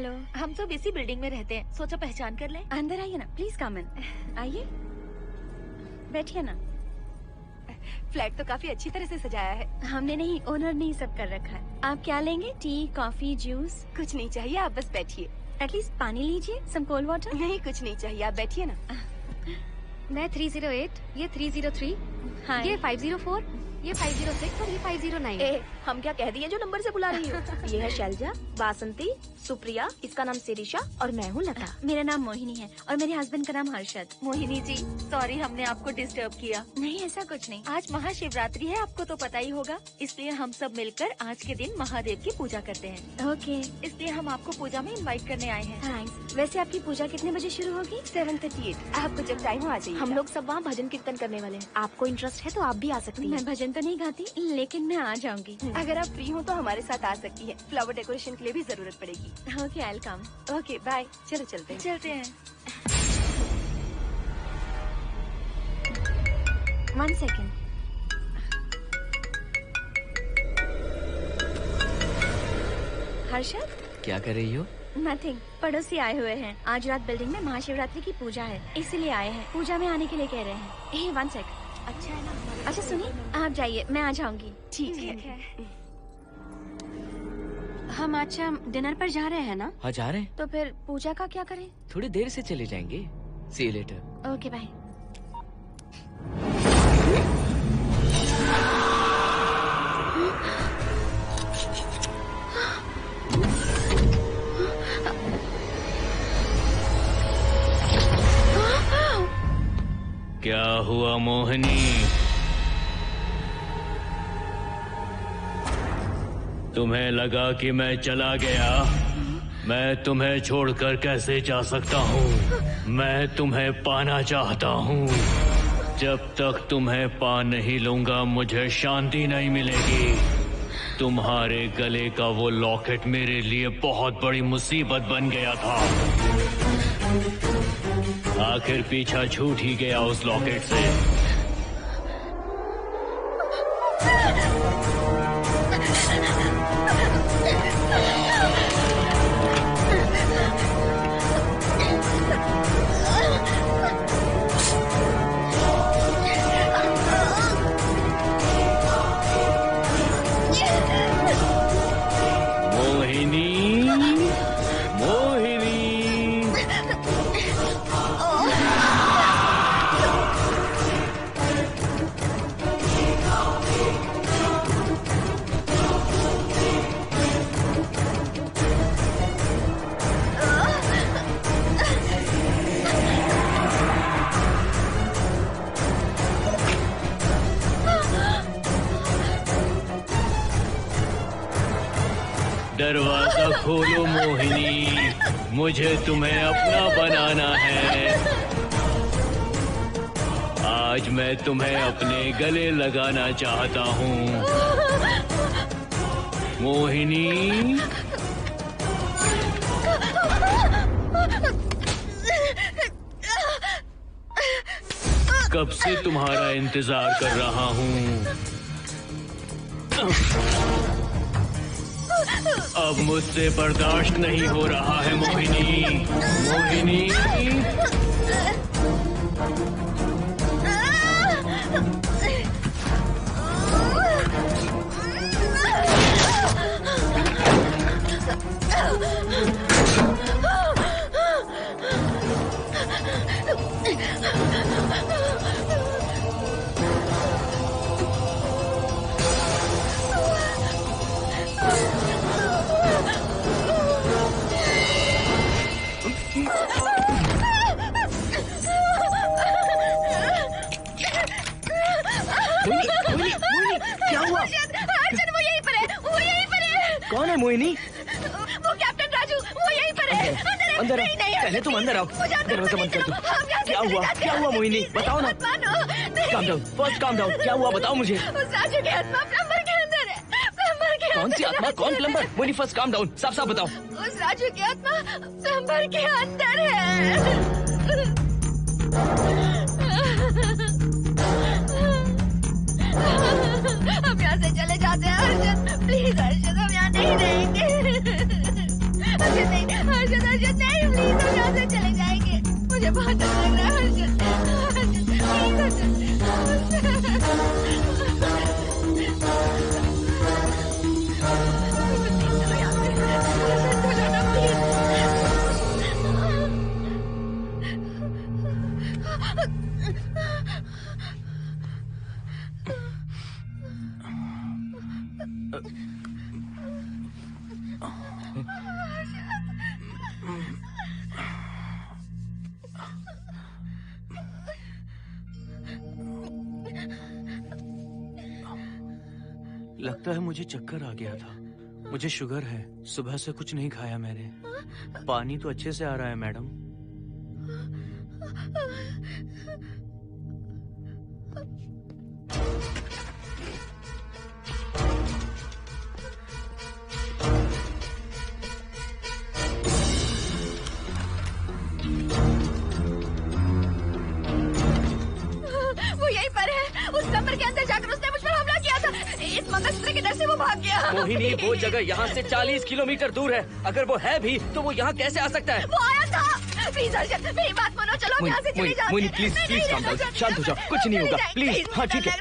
हेलो, हम सब इसी बिल्डिंग में रहते हैं, सोचा पहचान कर लें। अंदर आइए ना, प्लीज कम इन। आइए, बैठिए ना। फ्लैट तो काफी अच्छी तरह से सजाया है। हमने नहीं, ओनर ने ही सब कर रखा है। आप क्या लेंगे? T, coffee, juice? कुछ नहीं चाहिए, आप बस बैठिए। एटलीस्ट पानी लीजिए, सम कोल्ड वाटर। नहीं, कुछ नहीं चाहिए, आप बैठिए ना। मैं 308, ये 303, हाँ, ये 504, ये 506 और ये 509। ए, हम क्या कह दिए जो नंबर से बुला रही हो? ये है शैलजा, बासंती, सुप्रिया, इसका नाम शिरीषा और मैं हूँ लता। मेरा नाम मोहिनी है और मेरे हस्बैंड का नाम हर्षद। मोहिनी जी, सॉरी हमने आपको डिस्टर्ब किया। नहीं, ऐसा कुछ नहीं। आज महाशिवरात्रि है, आपको तो पता ही होगा, इसलिए हम सब मिलकर आज के दिन महादेव की पूजा करते हैं। ओके, इसलिए हम आपको पूजा में इनवाइट करने आए हैं। थैंक्स। वैसे आपकी पूजा कितने बजे शुरू होगी? 7:38। आपको जब टाइम हो आ जाइए। हम लोग सब वहाँ भजन कीर्तन करने वाले हैं। आपको इंटरेस्ट है तो आप भी आ सकती हैं। मैं भजन तो नहीं गाती, लेकिन मैं आ जाऊंगी। अगर आप फ्री हो तो हमारे साथ आ सकती है। फ्लावर डेकोरेशन के लिए भी जरूरत पड़ेगी। Okay, I will come. Okay, bye. चलो चलते हैं। चलते हैं। 1 सेकेंड। हर्षद, क्या कर रही हो? नथिंग। पड़ोसी आए हुए हैं। आज रात बिल्डिंग में महाशिवरात्रि की पूजा है, इसीलिए आए हैं। पूजा में आने के लिए कह रहे हैं। 1 सेकेंड। अच्छा है ना? अच्छा सुनिए, आप जाइए, मैं आ जाऊंगी। ठीक है। हम अच्छा डिनर पर जा रहे हैं ना? हाँ, जा रहे हैं। तो फिर पूजा का क्या करें? थोड़ी देर से चले जाएंगे। See you later. Okay, bye. क्या हुआ मोहिनी? तुम्हें लगा कि मैं चला गया? मैं तुम्हें छोड़कर कैसे जा सकता हूँ? मैं तुम्हें पाना चाहता हूँ। जब तक तुम्हें पा नहीं लूंगा मुझे शांति नहीं मिलेगी। तुम्हारे गले का वो लॉकेट मेरे लिए बहुत बड़ी मुसीबत बन गया था। आखिर पीछा छूट ही गया उस लॉकेट से। दरवाजा खोलो मोहिनी, मुझे तुम्हें अपना बनाना है। आज मैं तुम्हें अपने गले लगाना चाहता हूँ मोहिनी। कब से तुम्हारा इंतजार कर रहा हूँ। अब मुझसे बर्दाश्त नहीं हो रहा है मोहिनी। मोहिनी, क्या हुआ? अर्जुन, वो यहीं पर है, वो यहीं पर है। कौन है मोहिनी? वो कैप्टन राजू, वो यहीं पर है। अंदर नहीं, नहीं, पहले तुम अंदर आओ। दरवाजा बंद कर दो। क्या हुआ? क्या हुआ मोहिनी? बताओ ना। Calm down, first calm down. क्या हुआ बताओ मुझे। उस राजू की आत्मा प्लम्बर के अंदर है। प्लम्बर के कौन सी आत्मा? कौन plumber? Mohini first calm down, साफ साफ बताओ। उस राजू की आत्मा प्लम्बर के अंदर है। हम यहाँ से चले जाते हैं अर्जुन, प्लीज अर्जुन, हम यहाँ नहीं रहेंगे। अर्जुन नहीं, लगता है मुझे चक्कर आ गया था। मुझे शुगर है, सुबह से कुछ नहीं खाया मैंने। पानी तो अच्छे से आ रहा है मैडम। वो यहीं पर है। उस कमरे के अंदर जाकर उसने मुझ पर हमला किया था। इस मंगलसूत्र के डर से वो भाग गया। मोहिनी, वो जगह यहाँ से 40 किलोमीटर दूर है। अगर वो है भी तो वो यहाँ कैसे आ सकता है? वो आया था। प्लीज अर्जुन, मेरी बात मानो, चलो हम यहाँ से चले जाते मोहिनी हैं। प्लीज नहीं, प्लीज नहीं, काम डाउन, नहीं, शांत हो जाओ, कुछ नहीं होगा प्लीज। हाँ ठीक है,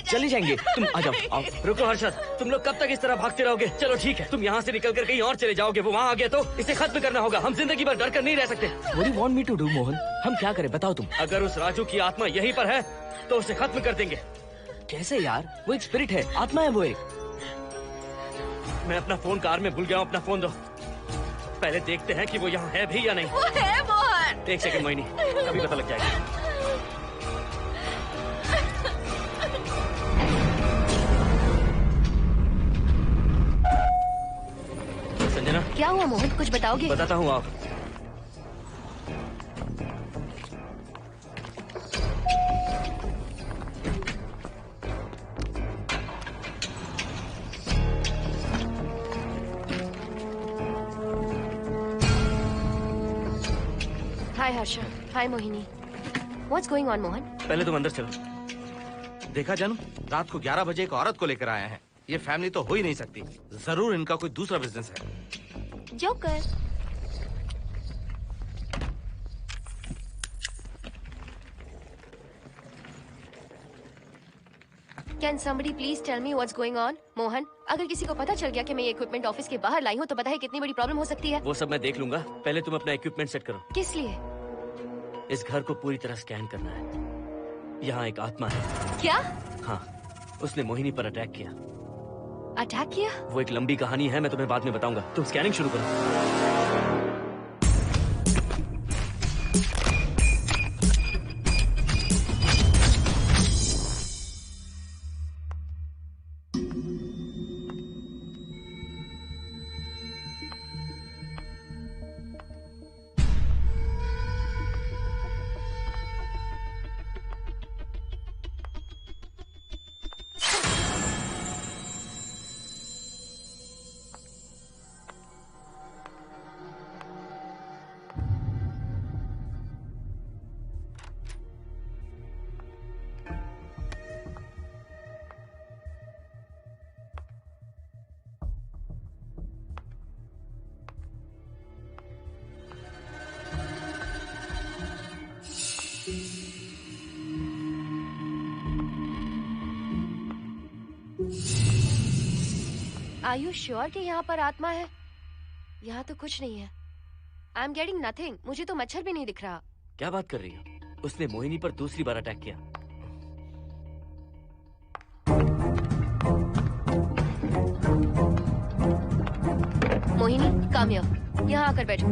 चले जाएंगे। तुम आ जाओ, आओ। रुको हर्षद, तुम लोग कब तक इस तरह भागते रहोगे? चलो ठीक है, तुम यहाँ से निकल कर कहीं और चले जाओगे। वो वहाँ आ गया तो इसे खत्म करना होगा। हम जिंदगी भर डर कर नहीं रह सकते। What do you want me to do, Mohan? हम क्या करें बताओ तुम? अगर उस राजू की आत्मा यहीं पर है तो उसे खत्म कर देंगे। कैसे यार? वो एक स्पिरिट है, आत्मा है वो एक। मैं अपना फोन कार में भूल गया हूँ, अपना फोन दो। पहले देखते हैं कि वो यहाँ है भी या नहीं। वो है मोहन। एक सेकंड मोहिनी, अभी पता लग जाएगा। संजना, क्या हुआ मोहन, कुछ बताओगे? बताता हूँ आप। हाय हर्षा, हाय Mohini. What's going on, Mohan? पहले तुम अंदर चलो। देखा जानू, रात को 11 बजे एक औरत को लेकर आया है। ये फैमिली तो हो ही नहीं सकती। जरूर इनका कोई दूसरा बिजनेस है। Joker. Can somebody please tell me what's going on? Mohan, अगर किसी को पता चल गया कि मैं ये इक्विपमेंट ऑफिस के बाहर लाई हूँ तो पता है कितनी बड़ी प्रॉब्लम हो सकती है। वो सब मैं देख लूंगा, पहले तुम अपना इक्विपमेंट सेट करो। किस लिए? इस घर को पूरी तरह स्कैन करना है। यहाँ एक आत्मा है। क्या? हाँ, उसने मोहिनी पर अटैक किया। अटैक किया? वो एक लंबी कहानी है, मैं तुम्हें बाद में बताऊंगा। तुम स्कैनिंग शुरू करो। Are you sure कि यहाँ पर आत्मा है? यहाँ तो कुछ नहीं है। I'm getting nothing. मुझे तो मच्छर भी नहीं दिख रहा। क्या बात कर रही हो? उसने मोहिनी पर दूसरी बार अटैक किया। Mohini, come here. यहाँ आकर बैठो।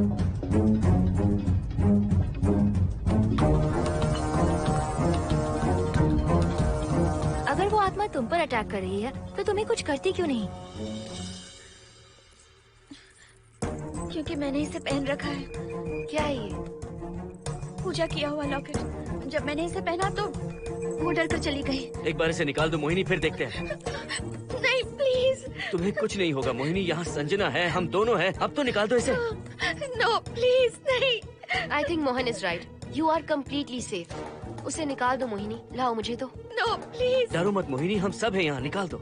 अगर वो आत्मा तुम पर अटैक कर रही है तो तुम्हें कुछ करती क्यों नहीं? क्योंकि मैंने इसे पहन रखा है। क्या है ये? पूजा किया हुआ लॉकेट। जब मैंने इसे पहना तो वो डर कर चली गई। एक बार इसे निकाल दो मोहिनी, फिर देखते हैं। नहीं प्लीज। तुम्हें कुछ नहीं होगा मोहिनी, यहाँ संजना है, हम दोनों हैं। अब तो निकाल दो इसे। नो प्लीज नहीं। I think Mohan is right. You are completely safe. उसे निकाल दो मोहिनी, लाओ मुझे तो। No please. डरो मत मोहिनी, हम सब हैं यहाँ, निकाल दो।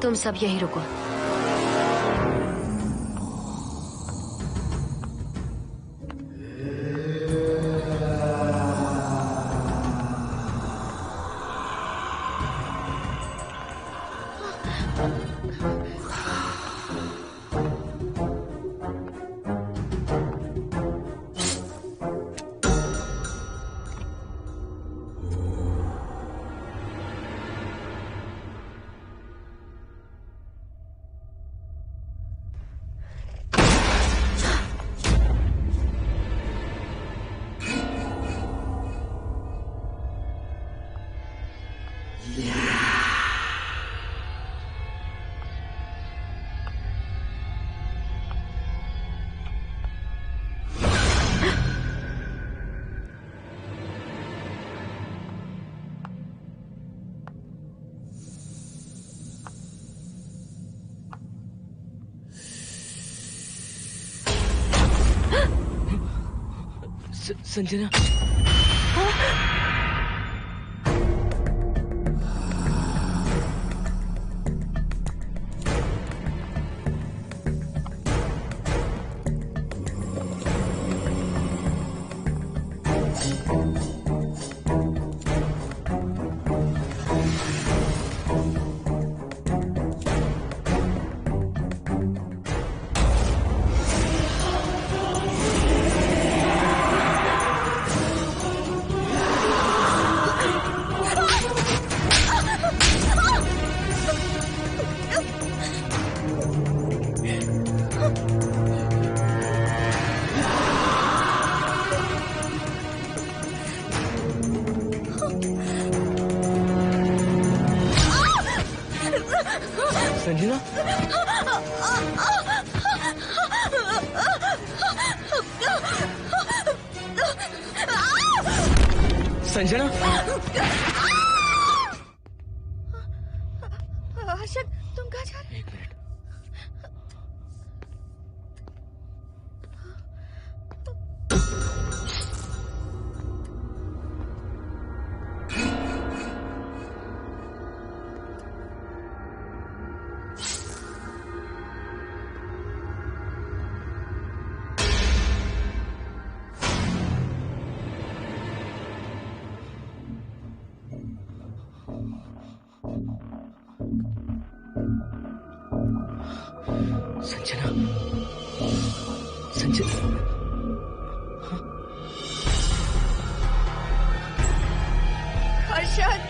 तुम सब यही रुको। संजना, संजना, हर्षद, तुम कहाँ जा रहे हो? एक मिनट। संजना, संजना, हर्षद,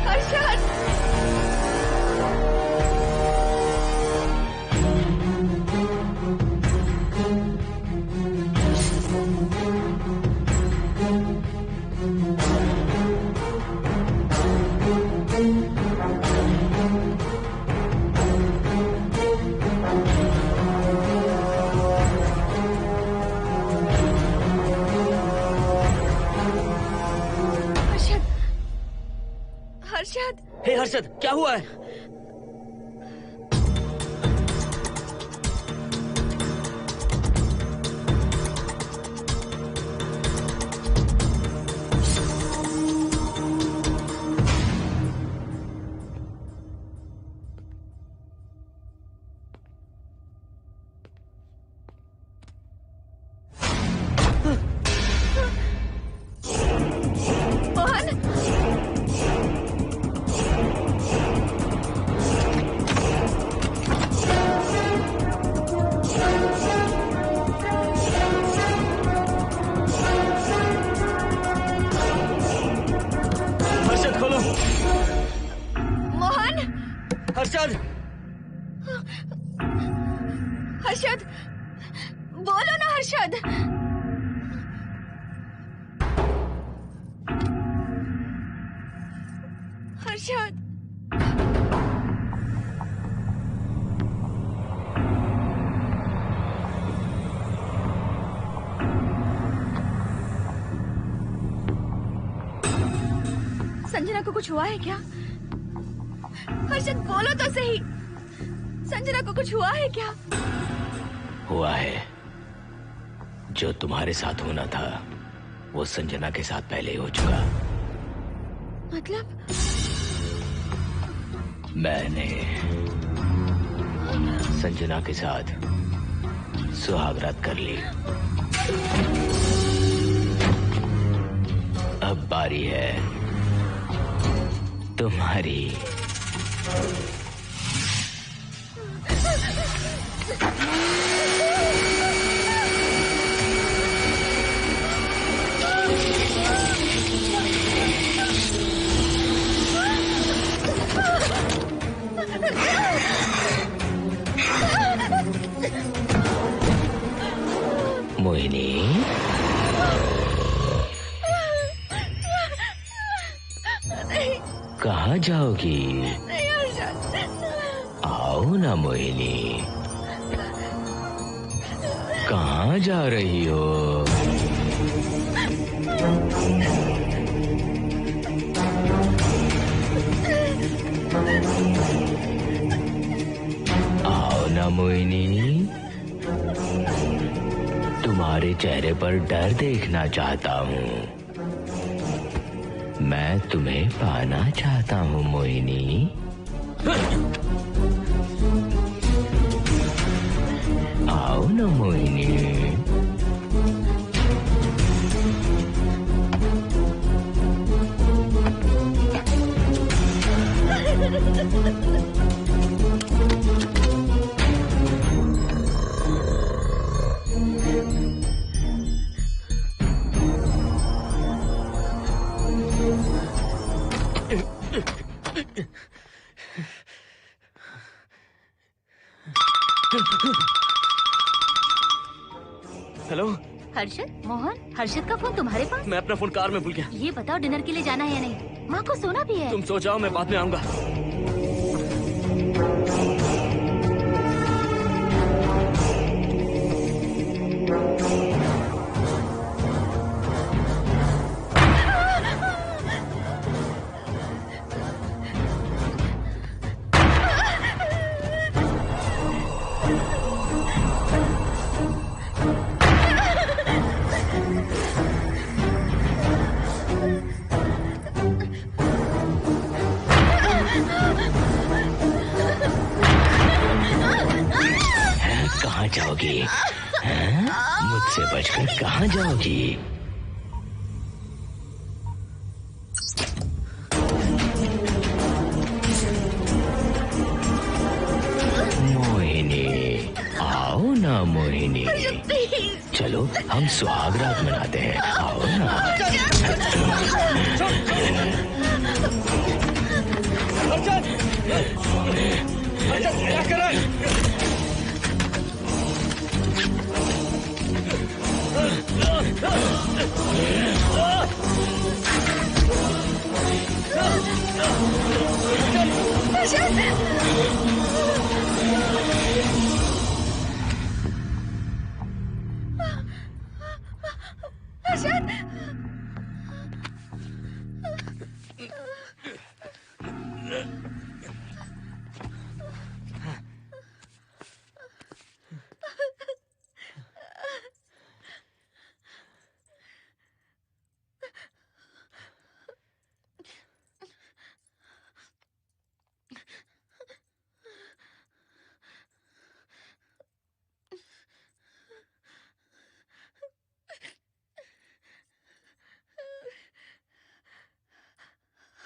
हर्षद, हर्षद। हे हर्षद, क्या हुआ है? हर्षद, हर्षद, बोलो ना हर्षद। हर्षद, संजना को कुछ हुआ है क्या? हर्षद, बोलो तो सही। संजना को कुछ हुआ है क्या? हुआ है जो तुम्हारे साथ होना था वो संजना के साथ पहले ही हो चुका। मतलब? मैंने संजना के साथ सुहागरात कर ली। अब बारी है तुम्हारी। मोहिनी, कहाँ जाओगी? आओ ना मोहिनी, कहाँ जा रही हो? आओ ना मोहिनी, तुम्हारे चेहरे पर डर देखना चाहता हूँ। मैं तुम्हें पाना चाहता हूँ मोहिनी। आओ ना मोहिनी। हेलो हर्षद, मोहन, हर्षद का फोन तुम्हारे पास? मैं अपना फोन कार में भूल गया। ये बताओ डिनर के लिए जाना है या नहीं? माँ को सोना भी है। तुम सो जाओ, मैं बाद में आऊंगा। कहाँ जाओगी? मुझसे बचकर कहाँ जाओगी? मोहिनी, आओ ना मोहिनी। चलो हम सुहागरात मनाते हैं, आओ ना। क्या कर रहा है?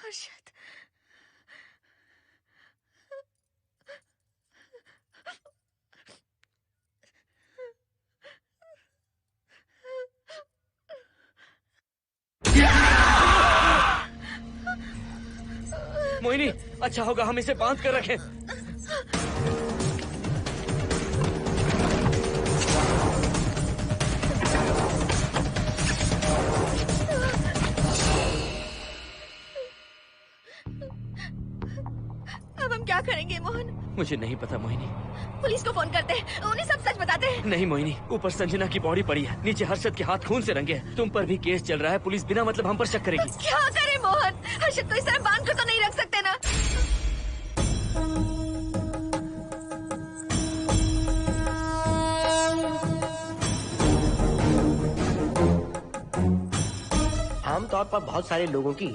हर्षद, मोहिनी, अच्छा होगा हम इसे बांध कर रखें। अब हम क्या करेंगे मोहन? मुझे नहीं पता मोहिनी। पुलिस को फोन करते हैं, उन्हें सब सच बताते हैं। नहीं मोहिनी, ऊपर संजना की बॉडी पड़ी है, नीचे हर्षद के हाथ खून से रंगे हैं। तुम पर भी केस चल रहा है, पुलिस बिना मतलब हम पर शक करेगी। क्या करें मोहन? हर्षद को इस तरह बांध कर तो नहीं रख सकते ना। आमतौर पर बहुत सारे लोगों की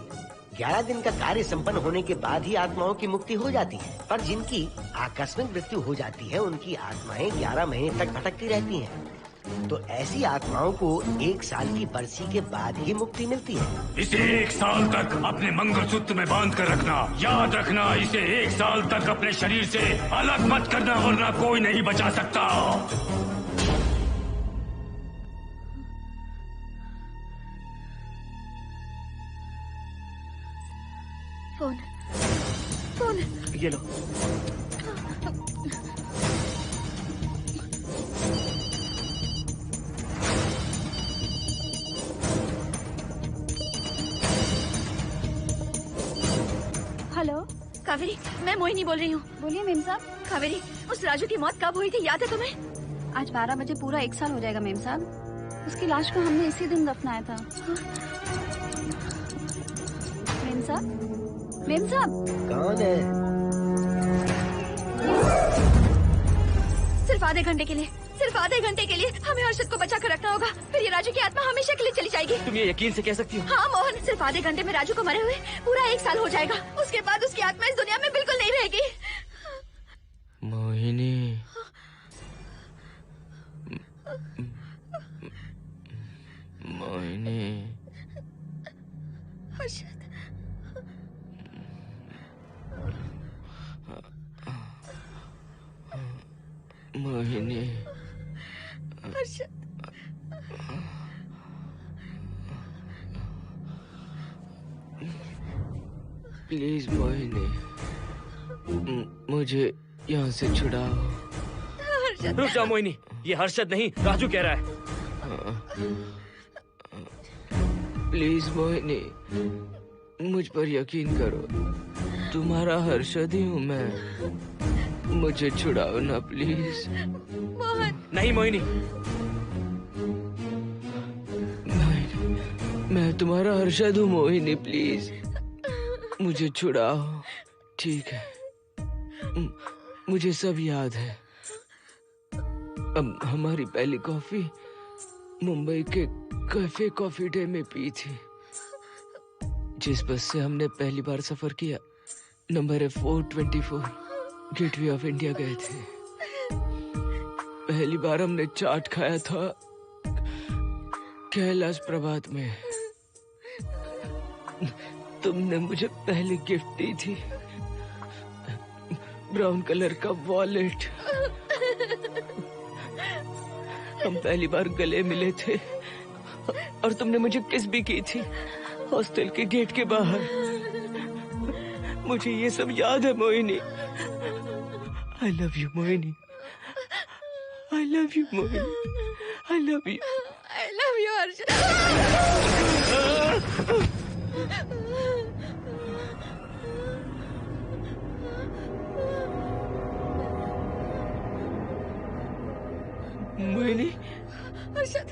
11 दिन का कार्य संपन्न होने के बाद ही आत्माओं की मुक्ति हो जाती है, पर जिनकी आकस्मिक मृत्यु हो जाती है उनकी आत्माएं 11 महीने तक भटकती रहती हैं। तो ऐसी आत्माओं को 1 साल की बरसी के बाद ही मुक्ति मिलती है। इसे 1 साल तक अपने मंगलसूत्र में बांध कर रखना। याद रखना, इसे 1 साल तक अपने शरीर से अलग मत करना, वरना कोई नहीं बचा सकता। फोन ये लो। हेलो कावेरी, मैं मोहिनी बोल रही हूँ। बोलिए मेम साहब। कावेरी, उस राजू की मौत कब हुई थी, याद है तुम्हें? आज 12 बजे पूरा 1 साल हो जाएगा मेम साहब। उसकी लाश को हमने इसी दिन दफनाया था। मेम साहब, मेम साहब। कौन है? सिर्फ आधे घंटे के लिए, सिर्फ आधे घंटे के लिए हमें हर्षद को बचा कर रखना होगा, फिर ये राजू की आत्मा हमेशा के लिए चली जाएगी। तुम ये यकीन से कह सकती हो? हाँ मोहन, सिर्फ आधे घंटे में राजू को मरे हुए पूरा 1 साल हो जाएगा। उसके बाद उसकी आत्मा इस दुनिया में बिल्कुल नहीं रहेगी। मोहिनी, मोहिनी, हर्षद, मोहिनी, हर्षद, प्लीज मोहिनी, मुझे यहाँ से छुड़ाओ। हर्षद। रुक जाओ मोहिनी, ये हर्षद नहीं राजू कह रहा है। प्लीज मोहिनी, मुझ पर यकीन करो, तुम्हारा हर्षद ही हूँ मैं। मुझे छुड़ाओ ना प्लीज। मोहन। नहीं मोहिनी, मैं तुम्हारा हर्षद हूँ मोहिनी, प्लीज मुझे छुड़ाओ। ठीक है, मुझे सब याद है। अब हमारी पहली कॉफी मुंबई के कैफे कॉफी डे में पी थी। जिस बस से हमने पहली बार सफर किया, नंबर है 424, गेटवे ऑफ इंडिया गए थे। पहली बार हमने चाट खाया था कैलाश प्रभात में। तुमने मुझे पहले गिफ्ट दी थी, ब्राउन कलर का वॉलेट। हम पहली बार गले मिले थे और तुमने मुझे किस भी की थी हॉस्टल के गेट के बाहर। मुझे ये सब याद है Mohini. I love you Mohini, I love you Mohini, I love you, I love you Harshad. Mohini, Harshad,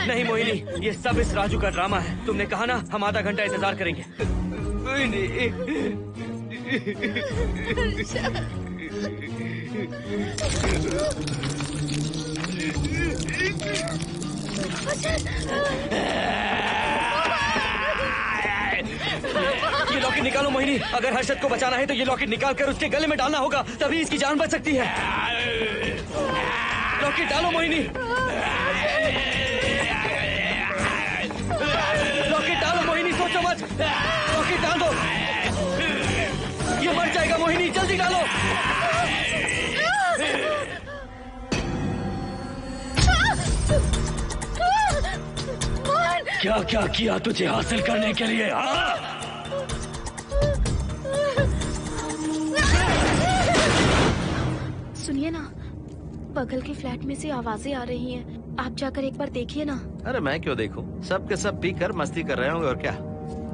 नहीं मोहिनी, ये सब इस राजू का ड्रामा है। तुमने कहा ना हम आधा घंटा इंतजार करेंगे। ये लॉकेट निकालो मोहिनी। अगर हर्षद को बचाना है तो ये लॉकेट निकाल कर उसके गले में डालना होगा, तभी इसकी जान बच सकती है। लॉकेट डालो मोहिनी, लॉकेट डालो मोहिनी, सोचो मत। लॉकेट डाल दो, ये मर जाएगा मोहिनी। जल्दी जल्दी डालो। क्या क्या किया तुझे हासिल करने के लिए? सुनिए ना, बगल के फ्लैट में से आवाजें आ रही हैं। आप जाकर एक बार देखिए ना। अरे मैं क्यों देखूं? सब के सब पीकर मस्ती कर रहे होंगे और क्या।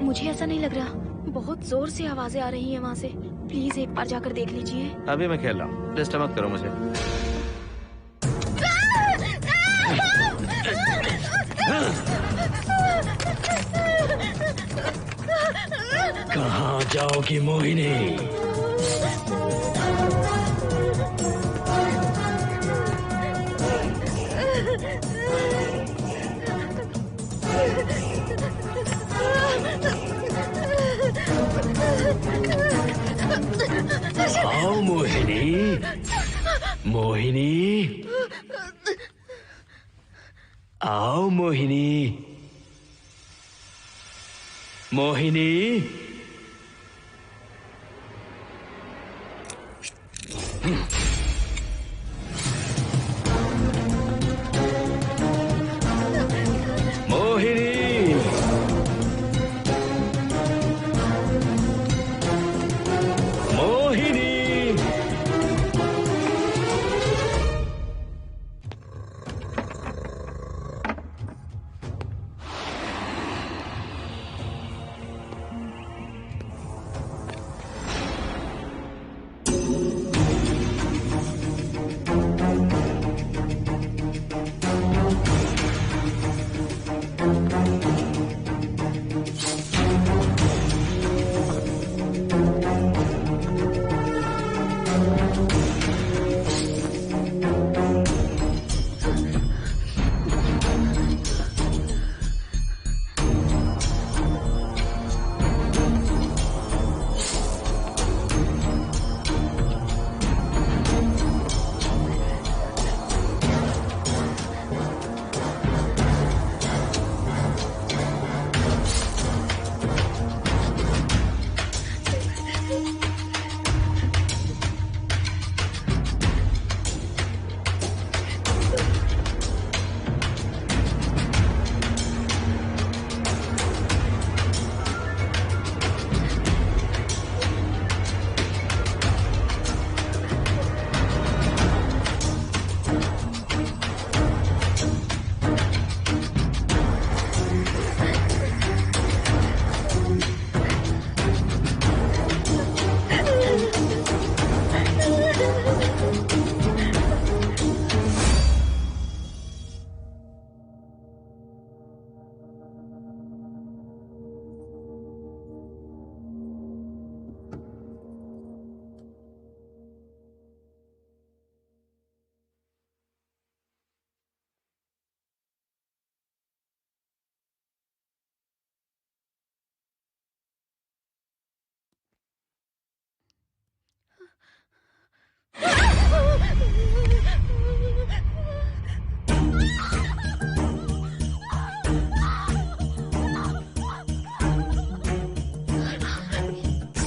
मुझे ऐसा नहीं लग रहा, बहुत जोर से आवाजें आ रही हैं वहाँ से। प्लीज एक बार जाकर देख लीजिए। अभी मैं खेल रहा हूँ, डिस्टर्ब मत करो मुझे। कहाँ जाओगी मोहिनी? आओ मोहिनी, मोहिनी, आओ मोहिनी, मोहिनी।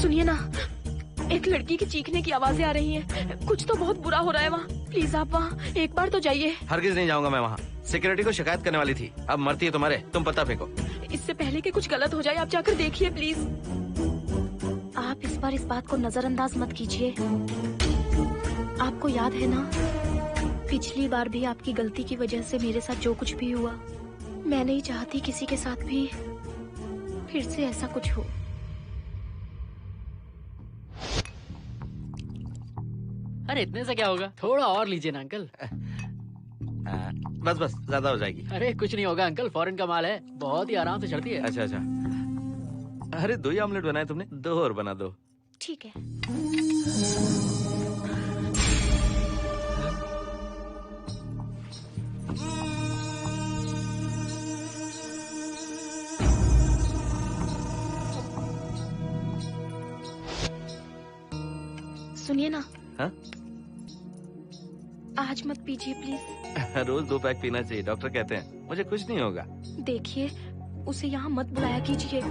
सुनिए ना, एक लड़की की चीखने की आवाजें आ रही हैं। कुछ तो बहुत बुरा हो रहा है वहाँ। प्लीज आप वहाँ एक बार तो जाइए। हरगिज नहीं जाऊंगा मैं वहाँ। सिक्योरिटी को शिकायत करने वाली थी, अब मरती है तुम्हारे, तुम पता फेंको। इससे पहले कि कुछ गलत हो जाए आप जाकर देखिए प्लीज। आप इस बार इस बात को नजरअंदाज मत कीजिए। आपको याद है ना, पिछली बार भी आपकी गलती की वजह से मेरे साथ जो कुछ भी हुआ, मैं नहीं चाहती किसी के साथ भी फिर से ऐसा कुछ हो। अरे इतने से क्या होगा, थोड़ा और लीजिए ना अंकल। बस बस, ज्यादा हो जाएगी। अरे कुछ नहीं होगा अंकल, फॉरेन का माल है, बहुत ही आराम से चढ़ती है। अच्छा अच्छा। अरे 2 ही ऑमलेट बनाए तुमने, 2 और बना दो। ठीक है। सुनिए ना। हाँ? आज मत पीजिए प्लीज। रोज 2 पैक पीना चाहिए, डॉक्टर कहते हैं। मुझे कुछ नहीं होगा। देखिए, उसे यहाँ मत बुलाया कीजिए।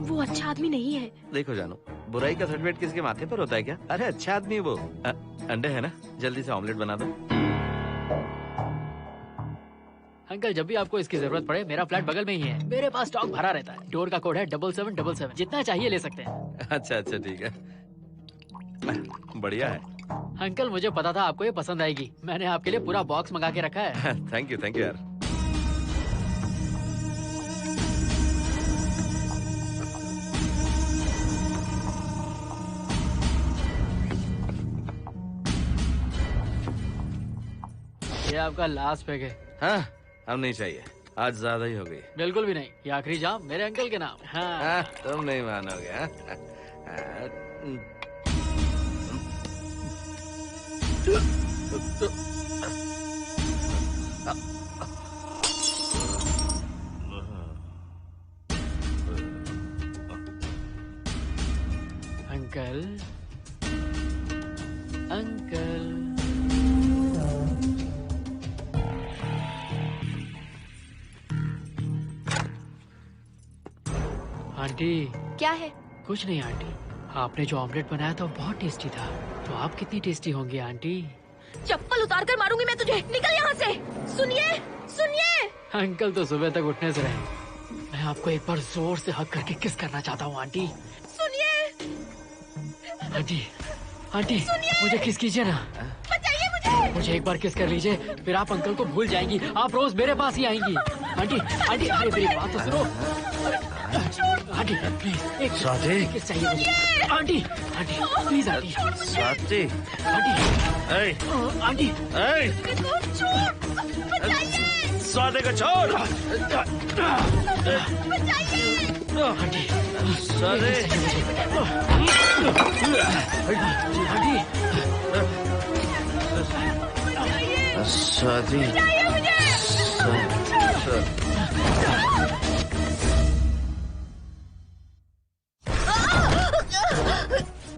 वो अच्छा आदमी नहीं है। देखो जानू, बुराई का सर्टिफिकेट किसी के माथे पर होता है क्या? अरे अच्छा आदमी है वो। अंडे है ना, जल्दी से ऑमलेट बना दो। अंकल जब भी आपको इसकी जरूरत पड़े, मेरा फ्लैट बगल में ही है। मेरे पास स्टॉक भरा रहता है। डोर का कोड है 7777। जितना चाहिए ले सकते हैं। अच्छा अच्छा ठीक है, बढ़िया है। अंकल मुझे पता था आपको ये पसंद आएगी। मैंने आपके लिए पूरा बॉक्स मंगा के रखा है। थैंक यू यार। ये आपका लास्ट पैक है। हाँ, हम नहीं चाहिए, आज ज्यादा ही हो गई। बिल्कुल भी नहीं, ये आखिरी जाम मेरे अंकल के नाम। हाँ। तुम नहीं मानोगे। Uncle uncle aunty. क्या है? कुछ नहीं आंटी, आपने जो ऑमलेट बनाया था वो बहुत टेस्टी था। तो आप कितनी टेस्टी होंगी आंटी? चप्पल उतार कर मारूंगी मैं तुझे। निकल यहाँ से। सुनिए सुनिए। अंकल तो सुबह तक उठने से रहे। मैं आपको एक बार जोर से हक करके किस करना चाहता हूँ आंटी। सुनिए आंटी। आंटी मुझे किस कीजिए ना। बचाइए मुझे। मुझे एक बार किस कर लीजिए, फिर आप अंकल को भूल जाएंगी। आप रोज मेरे पास ही आएंगी। आंटी आंटी अरे मेरी बात तो सुनो। आंटी प्लीज एक किस चाहिए मुझे। Aunty aunty please aunty. Swati aunty aunty Swati को छोड़। आंटी स्वाति स्वाति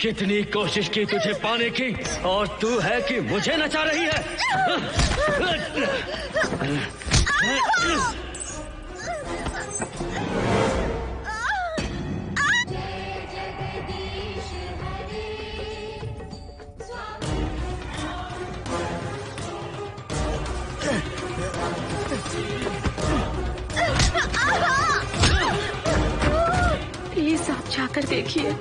कितनी कोशिश की तुझे पाने की, और तू है कि मुझे नचा रही है। प्लीज आप जाकर देखिए।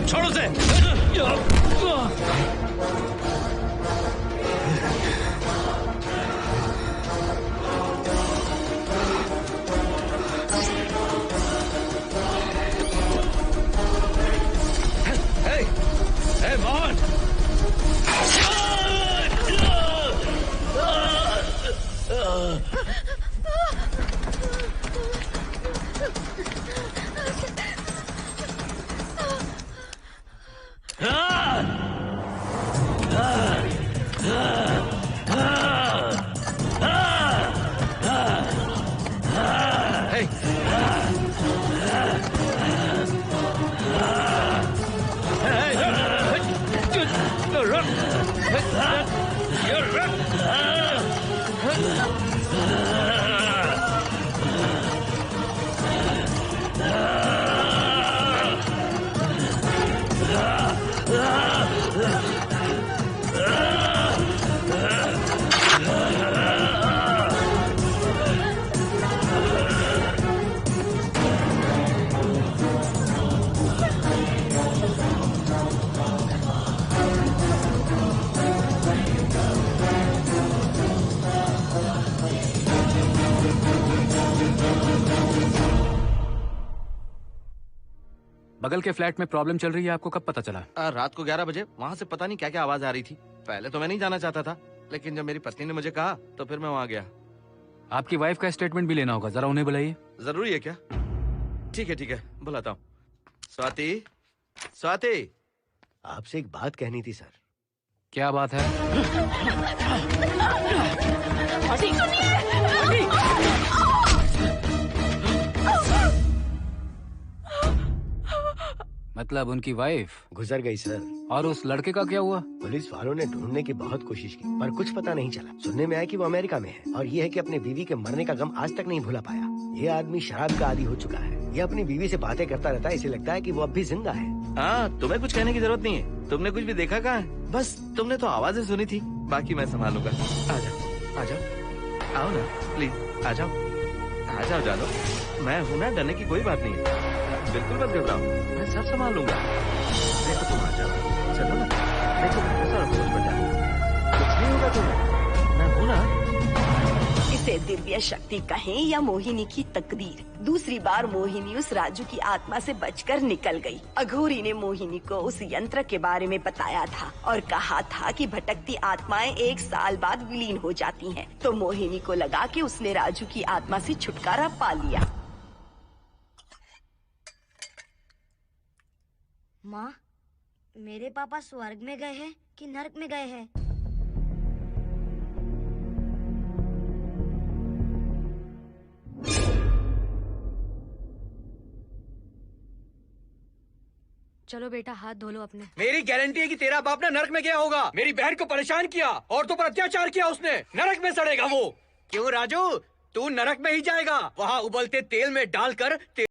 छोड़ो से। बगल के फ्लैट में प्रॉब्लम चल रही है, आपको कब पता चला? रात को 11 बजे वहाँ से पता नहीं क्या क्या आवाज आ रही थी। पहले तो मैं नहीं जाना चाहता था, लेकिन जब मेरी पत्नी ने मुझे कहा तो फिर मैं वहाँ गया। आपकी वाइफ का स्टेटमेंट भी लेना होगा, जरा उन्हें बुलाइए। जरूरी है क्या? ठीक है, बुलाता हूँ। स्वाति, स्वाति, आपसे एक बात कहनी थी सर। क्या बात है? मतलब उनकी वाइफ गुजर गई सर। और उस लड़के का क्या हुआ? पुलिस वालों ने ढूंढने की बहुत कोशिश की पर कुछ पता नहीं चला। सुनने में आया कि वो अमेरिका में है और ये है कि अपने बीवी के मरने का गम आज तक नहीं भुला पाया। ये आदमी शराब का आदी हो चुका है। ये अपनी बीवी से बातें करता रहता है, इसे लगता है कि वो अब भी जिंदा है। हाँ, तुम्हें कुछ कहने की जरूरत नहीं है। तुमने कुछ भी देखा कहाँ है? बस तुमने तो आवाजें सुनी थी, बाकी मैं संभालूंगा। आ जाओ, आओ ना प्लीज, आ जाओ जानो। मैं हूँ ना, डरने की कोई बात नहीं है। बिल्कुल मत घबराओ, मैं सब संभाल लूंगा। देखो तुम आ जाओ, चलो ना। देखो सारा कुछ बचा, कुछ नहीं होगा तुम्हें, मैं हूँ ना। इसे दिव्य शक्ति कहें या मोहिनी की तकदीर, दूसरी बार मोहिनी उस राजू की आत्मा से बचकर निकल गई। अघोरी ने मोहिनी को उस यंत्र के बारे में बताया था और कहा था कि भटकती आत्माएं 1 साल बाद विलीन हो जाती हैं। तो मोहिनी को लगा कि उसने राजू की आत्मा से छुटकारा पा लिया। माँ, मेरे पापा स्वर्ग में गए हैं कि नरक में गए हैं? चलो बेटा, हाथ धो लो अपने। मेरी गारंटी है कि तेरा बाप ना नरक में गया होगा। मेरी बहन को परेशान किया, औरतों पर अत्याचार किया उसने। नरक में सड़ेगा वो। क्यों राजू, तू नरक में ही जाएगा। वहाँ उबलते तेल में डालकर